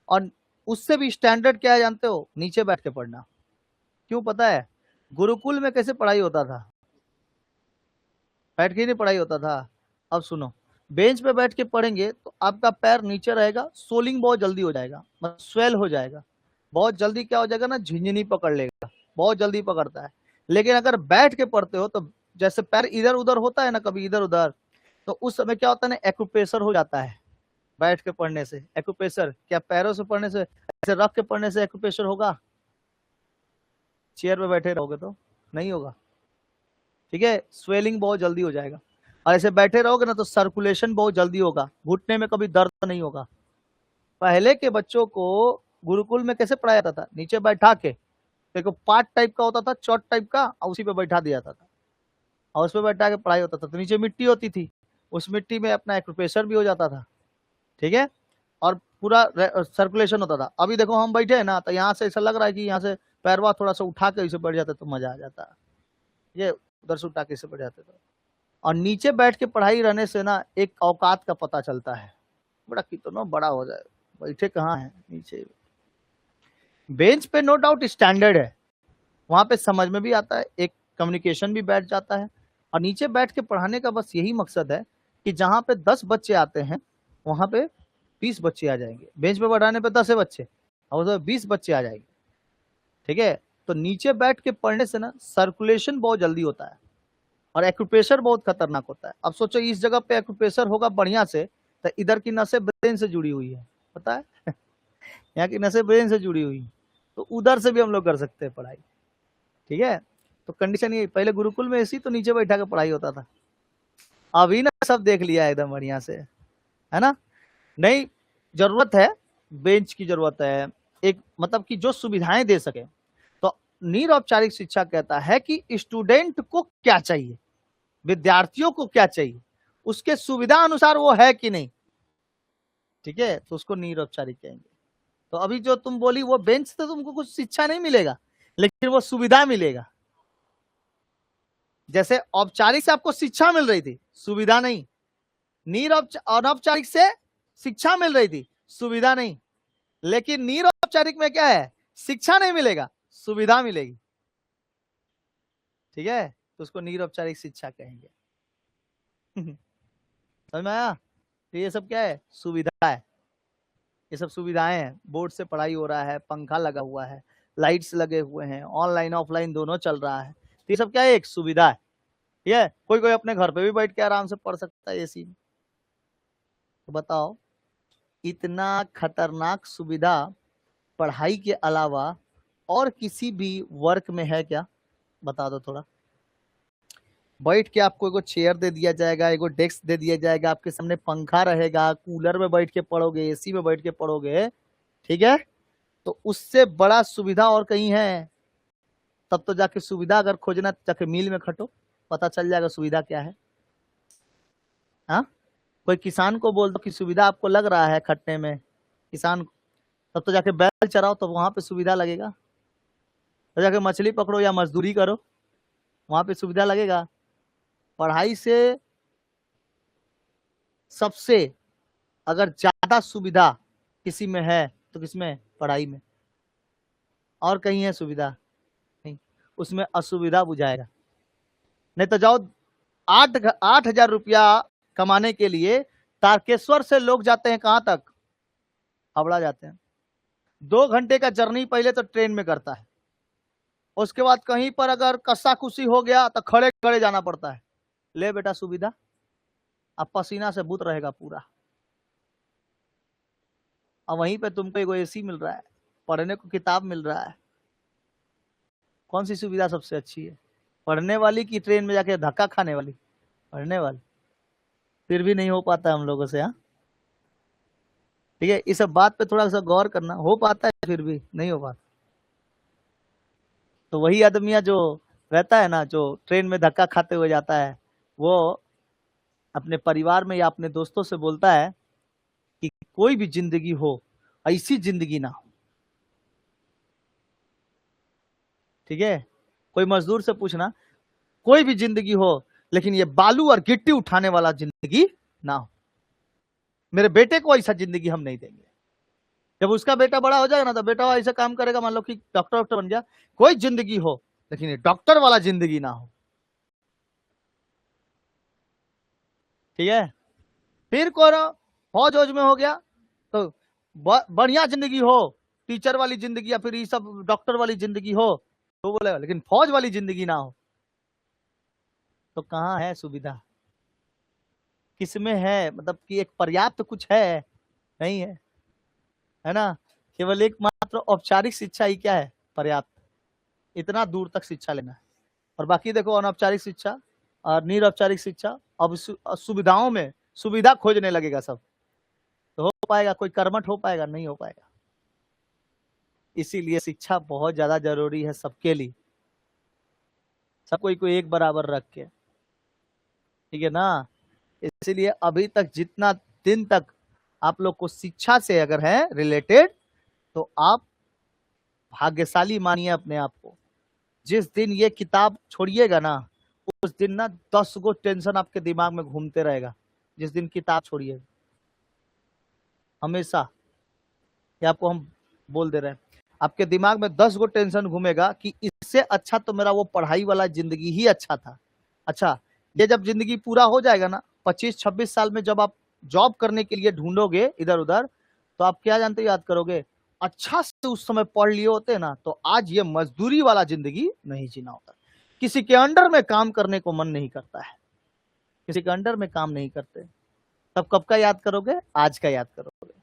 और उससे भी स्टैंडर्ड क्या है जानते हो? नीचे बैठ के पढ़ना। क्यों पता है? गुरुकुल में कैसे पढ़ाई होता था? बैठ के ही नहीं पढ़ाई होता था। अब सुनो, बेंच पे बैठ के पढ़ेंगे तो आपका पैर नीचे रहेगा, सोलिंग बहुत जल्दी हो जाएगा, मतलब स्वेल हो जाएगा बहुत जल्दी। क्या हो जाएगा ना, झिंझनी पकड़ लेगा, बहुत जल्दी पकड़ता है। लेकिन अगर बैठ के पढ़ते हो तो जैसे पैर इधर उधर होता है ना, कभी इधर उधर, तो उस समय क्या होता है ना, एक्यूप्रेशर हो जाता है। बैठ के पढ़ने से एक्यूप्रेशर, क्या पैरों से पढ़ने से, ऐसे रख के पढ़ने से एक्यूप्रेशर होगा? चेयर पे बैठे रहोगे तो नहीं होगा। ठीक है, स्वेलिंग बहुत जल्दी हो जाएगा। और ऐसे बैठे रहोगे ना तो सर्कुलेशन बहुत जल्दी होगा, घुटने में कभी दर्द नहीं होगा। पहले के बच्चों को गुरुकुल में कैसे पढ़ाया जाता था? नीचे बैठा के, देखो पाट टाइप का होता था, चौट टाइप का, और उसी पे बैठा दिया जाता था। और उस पर बैठा के पढ़ाई होता था। तो नीचे मिट्टी होती थी, उस मिट्टी में अपना एक्यूप्रेशर भी हो जाता था, ठीक है, और पूरा सर्कुलेशन होता था। अभी देखो हम बैठे हैं ना, तो यहाँ से ऐसा लग रहा है कि यहाँ से पैरवा थोड़ा सा उठा के इसे बैठ जाते तो मजा आ जाता, ये उधर से उठा के इसे बैठ जाते तो। और नीचे बैठ के पढ़ाई रहने से ना एक औकात का पता चलता है, बड़ा कितना बड़ा हो जाए, बैठे कहाँ है नीचे। बेंच पे नो डाउट स्टैंडर्ड है, वहां पे समझ में भी आता है, एक कम्युनिकेशन भी बैठ जाता है। और नीचे बैठ के पढ़ाने का बस यही मकसद है कि जहां पे 10 बच्चे आते हैं वहां पे 20 बच्चे आ जाएंगे, बेंच पे पढ़ाने पे 10 बच्चे और उधर 20 बच्चे आ जाएंगे, ठीक है। तो नीचे बैठ के पढ़ने से ना सर्कुलेशन बहुत जल्दी होता है और एक्यूप्रेशर बहुत खतरनाक होता है। अब सोचो इस जगह पे एक्यूप्रेशर होगा बढ़िया से, तो इधर की नसें ब्रेन से जुड़ी हुई है, पता है यहाँ की नसें ब्रेन से जुड़ी हुई, तो उधर से भी हम लोग कर सकते हैं पढ़ाई, ठीक है। तो कंडीशन ये, पहले गुरुकुल में ऐसी तो नीचे बैठा के पढ़ाई होता था, अभी ना सब देख लिया एकदम बढ़िया से, है ना। नहीं, जरूरत है, बेंच की जरूरत है, एक मतलब कि जो सुविधाएं दे सके। तो निरौपचारिक शिक्षा कहता है कि स्टूडेंट को क्या चाहिए, विद्यार्थियों को क्या चाहिए, उसके सुविधा अनुसार वो है कि नहीं, ठीक है, तो उसको निरौपचारिक कहेंगे। तो अभी जो तुम बोली वो बेंच से तुमको कुछ शिक्षा नहीं मिलेगा, लेकिन वो सुविधा मिलेगा। जैसे औपचारिक से आपको शिक्षा मिल रही थी, सुविधा नहीं, अनौपचारिक से शिक्षा मिल रही थी, सुविधा नहीं, लेकिन निरौपचारिक में क्या है, शिक्षा नहीं मिलेगा, सुविधा मिलेगी, ठीक है, तो उसको निरौपचारिक शिक्षा कहेंगे समझ में आया। तो ये सब क्या है, सुविधा है, ये सब सुविधाएं हैं। बोर्ड से पढ़ाई हो रहा है, पंखा लगा हुआ है, लाइट्स लगे हुए हैं, ऑनलाइन ऑफलाइन दोनों चल रहा है, तो ये सब क्या है, एक सुविधा है, ठीक है। कोई कोई अपने घर पे भी बैठ के आराम से पढ़ सकता है एसी में। तो बताओ, इतना खतरनाक सुविधा पढ़ाई के अलावा और किसी भी वर्क में है क्या, बता दो थोड़ा। बैठ के आपको एगो चेयर दे दिया जाएगा, एगो डेस्क दे दिया जाएगा, आपके सामने पंखा रहेगा, कूलर में बैठ के पढ़ोगे, एसी में बैठ के पढ़ोगे, ठीक है। तो उससे बड़ा सुविधा और कहीं है? तब तो जाके सुविधा अगर खोजना जाके मिल में खटो, पता चल जाएगा सुविधा क्या है। हाँ, कोई किसान को बोल दो कि सुविधा आपको लग रहा है खटने में, किसान, तब तो जाके बैल चराओ, तो वहां पे सुविधा लगेगा। तो जाके मछली पकड़ो या मजदूरी करो, वहां पे सुविधा लगेगा। पढ़ाई से सबसे अगर ज्यादा सुविधा किसी में है तो किसमें, पढ़ाई में। और कहीं है सुविधा? नहीं, उसमें असुविधा बुझाएगा। नहीं तो जाओ, 8,000 रुपया कमाने के लिए तारकेश्वर से लोग जाते हैं कहां तक, हावड़ा जाते हैं। 2 घंटे का जर्नी पहले तो ट्रेन में करता है, उसके बाद कहीं पर अगर कस्सा कुसी हो गया तो खड़े खड़े जाना पड़ता है। ले बेटा सुविधा, अब पसीना से बूत रहेगा पूरा, और वहीं पे तुमको एगो एसी मिल रहा है, पढ़ने को किताब मिल रहा है। कौन सी सुविधा सबसे अच्छी है, पढ़ने वाली की ट्रेन में जाके धक्का खाने वाली? पढ़ने वाली। फिर भी नहीं हो पाता हम लोगों से, हाँ, ठीक है। इस सब बात पे थोड़ा सा गौर करना, हो पाता है फिर भी नहीं हो पाता। तो वही आदमिया जो रहता है ना, जो ट्रेन में धक्का खाते हुए जाता है, वो अपने परिवार में या अपने दोस्तों से बोलता है कि कोई भी जिंदगी हो, ऐसी जिंदगी ना हो, ठीक है। कोई मजदूर से पूछना, कोई भी जिंदगी हो लेकिन ये बालू और गिट्टी उठाने वाला जिंदगी ना हो, मेरे बेटे को ऐसा जिंदगी हम नहीं देंगे। जब उसका बेटा बड़ा हो जाएगा ना, तो बेटा ऐसा काम करेगा, मान लो कि डॉक्टर वॉक्टर बन गया, कोई जिंदगी हो लेकिन ये डॉक्टर वाला जिंदगी ना हो, ठीक है। फिर कौन, फौज वौज में हो गया तो बढ़िया जिंदगी हो, टीचर वाली जिंदगी या फिर ये सब डॉक्टर वाली जिंदगी हो, तो बोलेगा लेकिन फौज वाली जिंदगी ना हो। तो कहाँ है सुविधा, किसमें है, मतलब कि एक पर्याप्त कुछ है, नहीं है, है ना। केवल एक मात्र औपचारिक शिक्षा ही क्या है, पर्याप्त, इतना दूर तक शिक्षा लेना है। और बाकी देखो अनौपचारिक शिक्षा और निरौपचारिक शिक्षा, अब सुविधाओं में सुविधा खोजने लगेगा सब, तो हो पाएगा, कोई कर्मठ हो पाएगा, नहीं हो पाएगा। इसीलिए शिक्षा बहुत ज्यादा जरूरी है सबके लिए, सब कोई एक बराबर रख के। ठीक है ना। इसीलिए अभी तक जितना दिन तक आप लोग को शिक्षा से अगर है रिलेटेड, तो आप भाग्यशाली मानिए अपने आप को। जिस दिन ये किताब छोड़िएगा ना, उस दिन ना 10 गो टेंशन आपके दिमाग में घूमते रहेगा। जिस दिन किताब छोड़िएगा, हमेशा, ये आपको हम बोल दे रहे हैं, आपके दिमाग में 10 गो टेंशन घूमेगा कि इससे अच्छा तो मेरा वो पढ़ाई वाला जिंदगी ही अच्छा था। अच्छा, ये जब जिंदगी पूरा हो जाएगा ना, 25-26 साल में जब आप जॉब करने के लिए ढूंढोगे इधर उधर, तो आप क्या जानते याद करोगे, अच्छा से उस समय पढ़ लिए होते ना, तो आज ये मजदूरी वाला जिंदगी नहीं जीना होता। किसी के अंडर में काम करने को मन नहीं करता है, किसी के अंडर में काम नहीं करते। तब कब का याद करोगे, आज का याद करोगे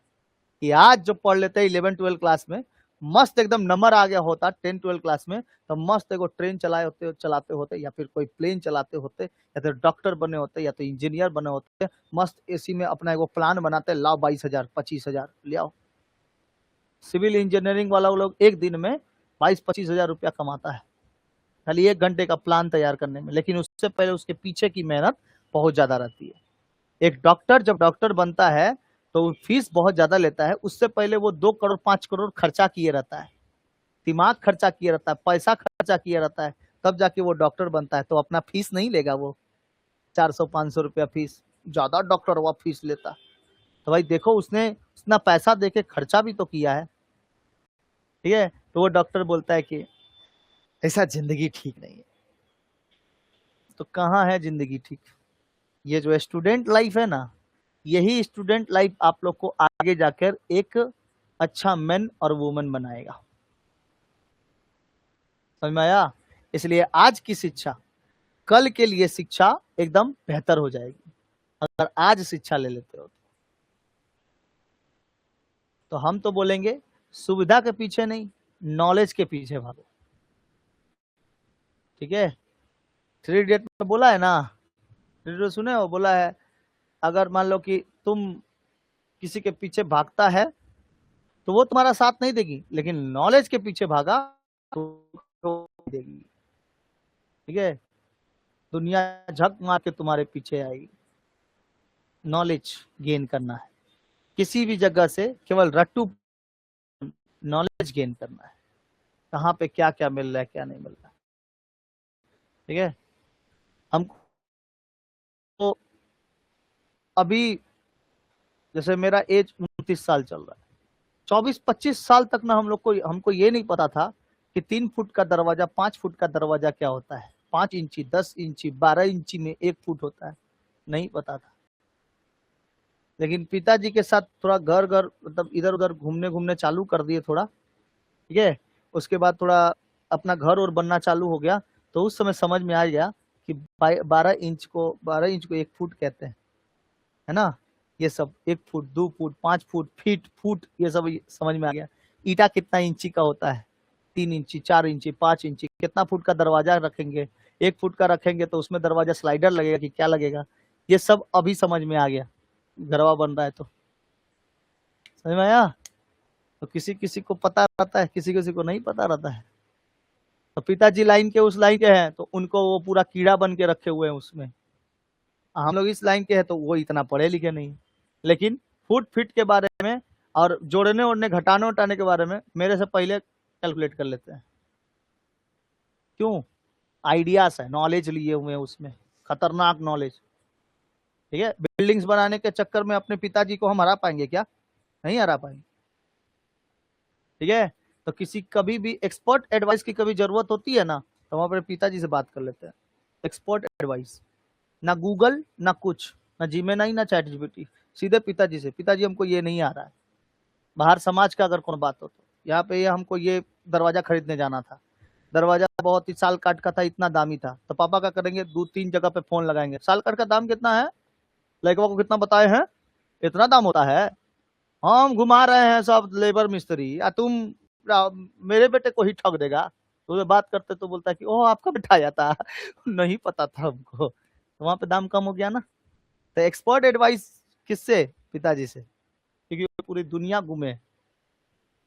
कि आज जो पढ़ लेते हैं 11-12 क्लास में, मस्त एकदम नंबर आ गया होता 10-12 क्लास में, तो मस्त एगो ट्रेन चलाते होते, या फिर कोई प्लेन चलाते होते, या तो डॉक्टर बने होते, या तो इंजीनियर बने होते, मस्त एसी में अपना एगो प्लान बनाते, लाओ 22,000 25,000 ले आओ। सिविल इंजीनियरिंग वाला वो लोग एक दिन में 22-25,000 रुपया कमाता है, खाली 1 घंटे का प्लान तैयार करने में। लेकिन उससे पहले उसके पीछे की मेहनत बहुत ज्यादा रहती है। एक डॉक्टर जब डॉक्टर बनता है तो फीस बहुत ज्यादा लेता है, उससे पहले वो 2 करोड़ 5 करोड़ खर्चा किए रहता है, दिमाग खर्चा किए रहता है, पैसा खर्चा किए रहता है, तब जाके वो डॉक्टर बनता है। तो अपना फीस नहीं लेगा वो 400-500 रुपया फीस, ज्यादा डॉक्टर वो फीस लेता। तो भाई देखो, उसने उतना पैसा देके खर्चा भी तो किया है, ठीक है। तो वो डॉक्टर बोलता है कि ऐसा जिंदगी ठीक नहीं है। तो कहाँ है जिंदगी ठीक? ये जो स्टूडेंट लाइफ है ना, यही स्टूडेंट लाइफ आप लोग को आगे जाकर एक अच्छा मैन और वुमन बनाएगा। समझ में आया? इसलिए आज की शिक्षा कल के लिए शिक्षा एकदम बेहतर हो जाएगी, अगर आज शिक्षा ले लेते हो तो हम तो बोलेंगे सुविधा के पीछे नहीं, नॉलेज के पीछे भागो। ठीक है, 3 इडियट में बोला है ना, 3 इडियट सुने हो, बोला है अगर मान लो कि तुम किसी के पीछे भागता है तो वो तुम्हारा साथ नहीं देगी, लेकिन नॉलेज के पीछे भागा तो देगी। ठीक है, दुनिया झक मार के तुम्हारे पीछे आएगी। नॉलेज गेन करना है किसी भी जगह से, केवल रट्टू नॉलेज गेन करना है, कहाँ पे क्या क्या मिल रहा है क्या नहीं मिल रहा है। ठीक है, हमको तो अभी जैसे मेरा एज 29 साल चल रहा है, 24-25 साल तक ना हमको ये नहीं पता था कि 3 फुट का दरवाजा 5 फुट का दरवाजा क्या होता है, 5 इंची 10 इंची 12 इंची में 1 फुट होता है, नहीं पता था। लेकिन पिताजी के साथ थोड़ा घर घर मतलब इधर उधर घूमने घूमने चालू कर दिए थोड़ा, ठीक है। उसके बाद थोड़ा अपना घर और बनना चालू हो गया, तो उस समय समझ में आ गया कि 12 इंच को 1 फुट कहते हैं, है ना। ये सब 1 फुट 2 फुट 5 फुट फुट ये सब समझ में आ गया। ईटा कितना इंची का होता है, 3 इंची 4 इंची 5 इंची, कितना फुट का दरवाजा रखेंगे, 1 फुट का रखेंगे तो उसमें दरवाजा स्लाइडर लगेगा कि क्या लगेगा, ये सब अभी समझ में आ गया, घरवा बन रहा है तो। समझ में आया? तो किसी किसी को पता रहता है, किसी किसी को नहीं पता रहता है। तो पिताजी लाइन के उस लाइन के हैं तो उनको वो पूरा कीड़ा बन के रखे हुए हैं उसमें। हम लोग इस लाइन के हैं तो वो इतना पढ़े लिखे नहीं, लेकिन फुट फिट के बारे में और जोड़ने ओड़ने घटाने उठाने के बारे में मेरे से पहले कैलकुलेट कर लेते हैं। क्यों? आइडियाज है, नॉलेज लिए हुए हैं उसमें, खतरनाक नॉलेज। ठीक है, बिल्डिंग्स बनाने के चक्कर में अपने पिताजी को हम हरा पाएंगे क्या? नहीं हरा पाएंगे। ठीक है, तो किसी कभी भी एक्सपर्ट एडवाइस की कभी जरूरत होती है ना, तो हम अपने पिताजी से बात कर लेते हैं। एक्सपर्ट एडवाइस, ना गूगल ना कुछ, ना जीमेनाई ना चैट जीपीटी, सीधे पिताजी से, पिताजी हमको ये नहीं आ रहा है। बाहर समाज का अगर कोई बात हो तो यहाँ पे हमको ये दरवाजा खरीदने जाना था, दरवाजा बहुत ही साल काट का था, इतना दामी था, तो पापा क्या करेंगे, 2-3 जगह पे फोन लगाएंगे, साल काट का दाम कितना है, लड़का को कितना बताए हैं, इतना दाम होता है, हम घुमा रहे हैं सब लेबर मिस्त्री, या तुम मेरे बेटे को ही ठग देगा। तो बात करते तो बोलता है कि ओह आपका बेटा आया था नहीं पता था हमको, तो वहां पे दाम कम हो गया ना। तो एक्सपर्ट एडवाइस किससे? पिताजी से, क्योंकि पूरी दुनिया घूमे।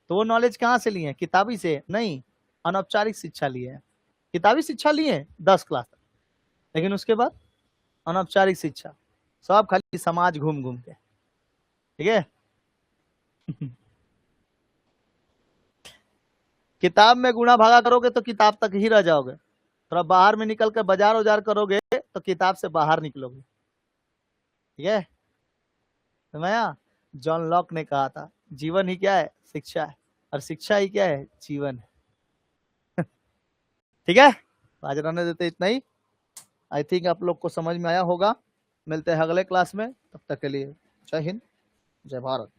तो वो नॉलेज कहाँ से लिए? किताबी से नहीं, अनौपचारिक शिक्षा लिए। किताबी शिक्षा लिए 10 क्लास तक, लेकिन उसके बाद अनौपचारिक शिक्षा, सब खाली समाज घूम घूम के, ठीक है। किताब में गुणा भागा करोगे तो किताब तक ही रह जाओगे, थोड़ा बाहर में निकल कर बाजार उजार करोगे तो किताब से बाहर निकलोगे, ठीक है। समझा? जॉन लॉक ने कहा था जीवन ही क्या है, शिक्षा है, और शिक्षा ही क्या है, जीवन है। ठीक है, आज रहने देते इतना ही। आई थिंक आप लोग को समझ में आया होगा। मिलते हैं अगले क्लास में, तब तक के लिए जय हिंद, जय भारत।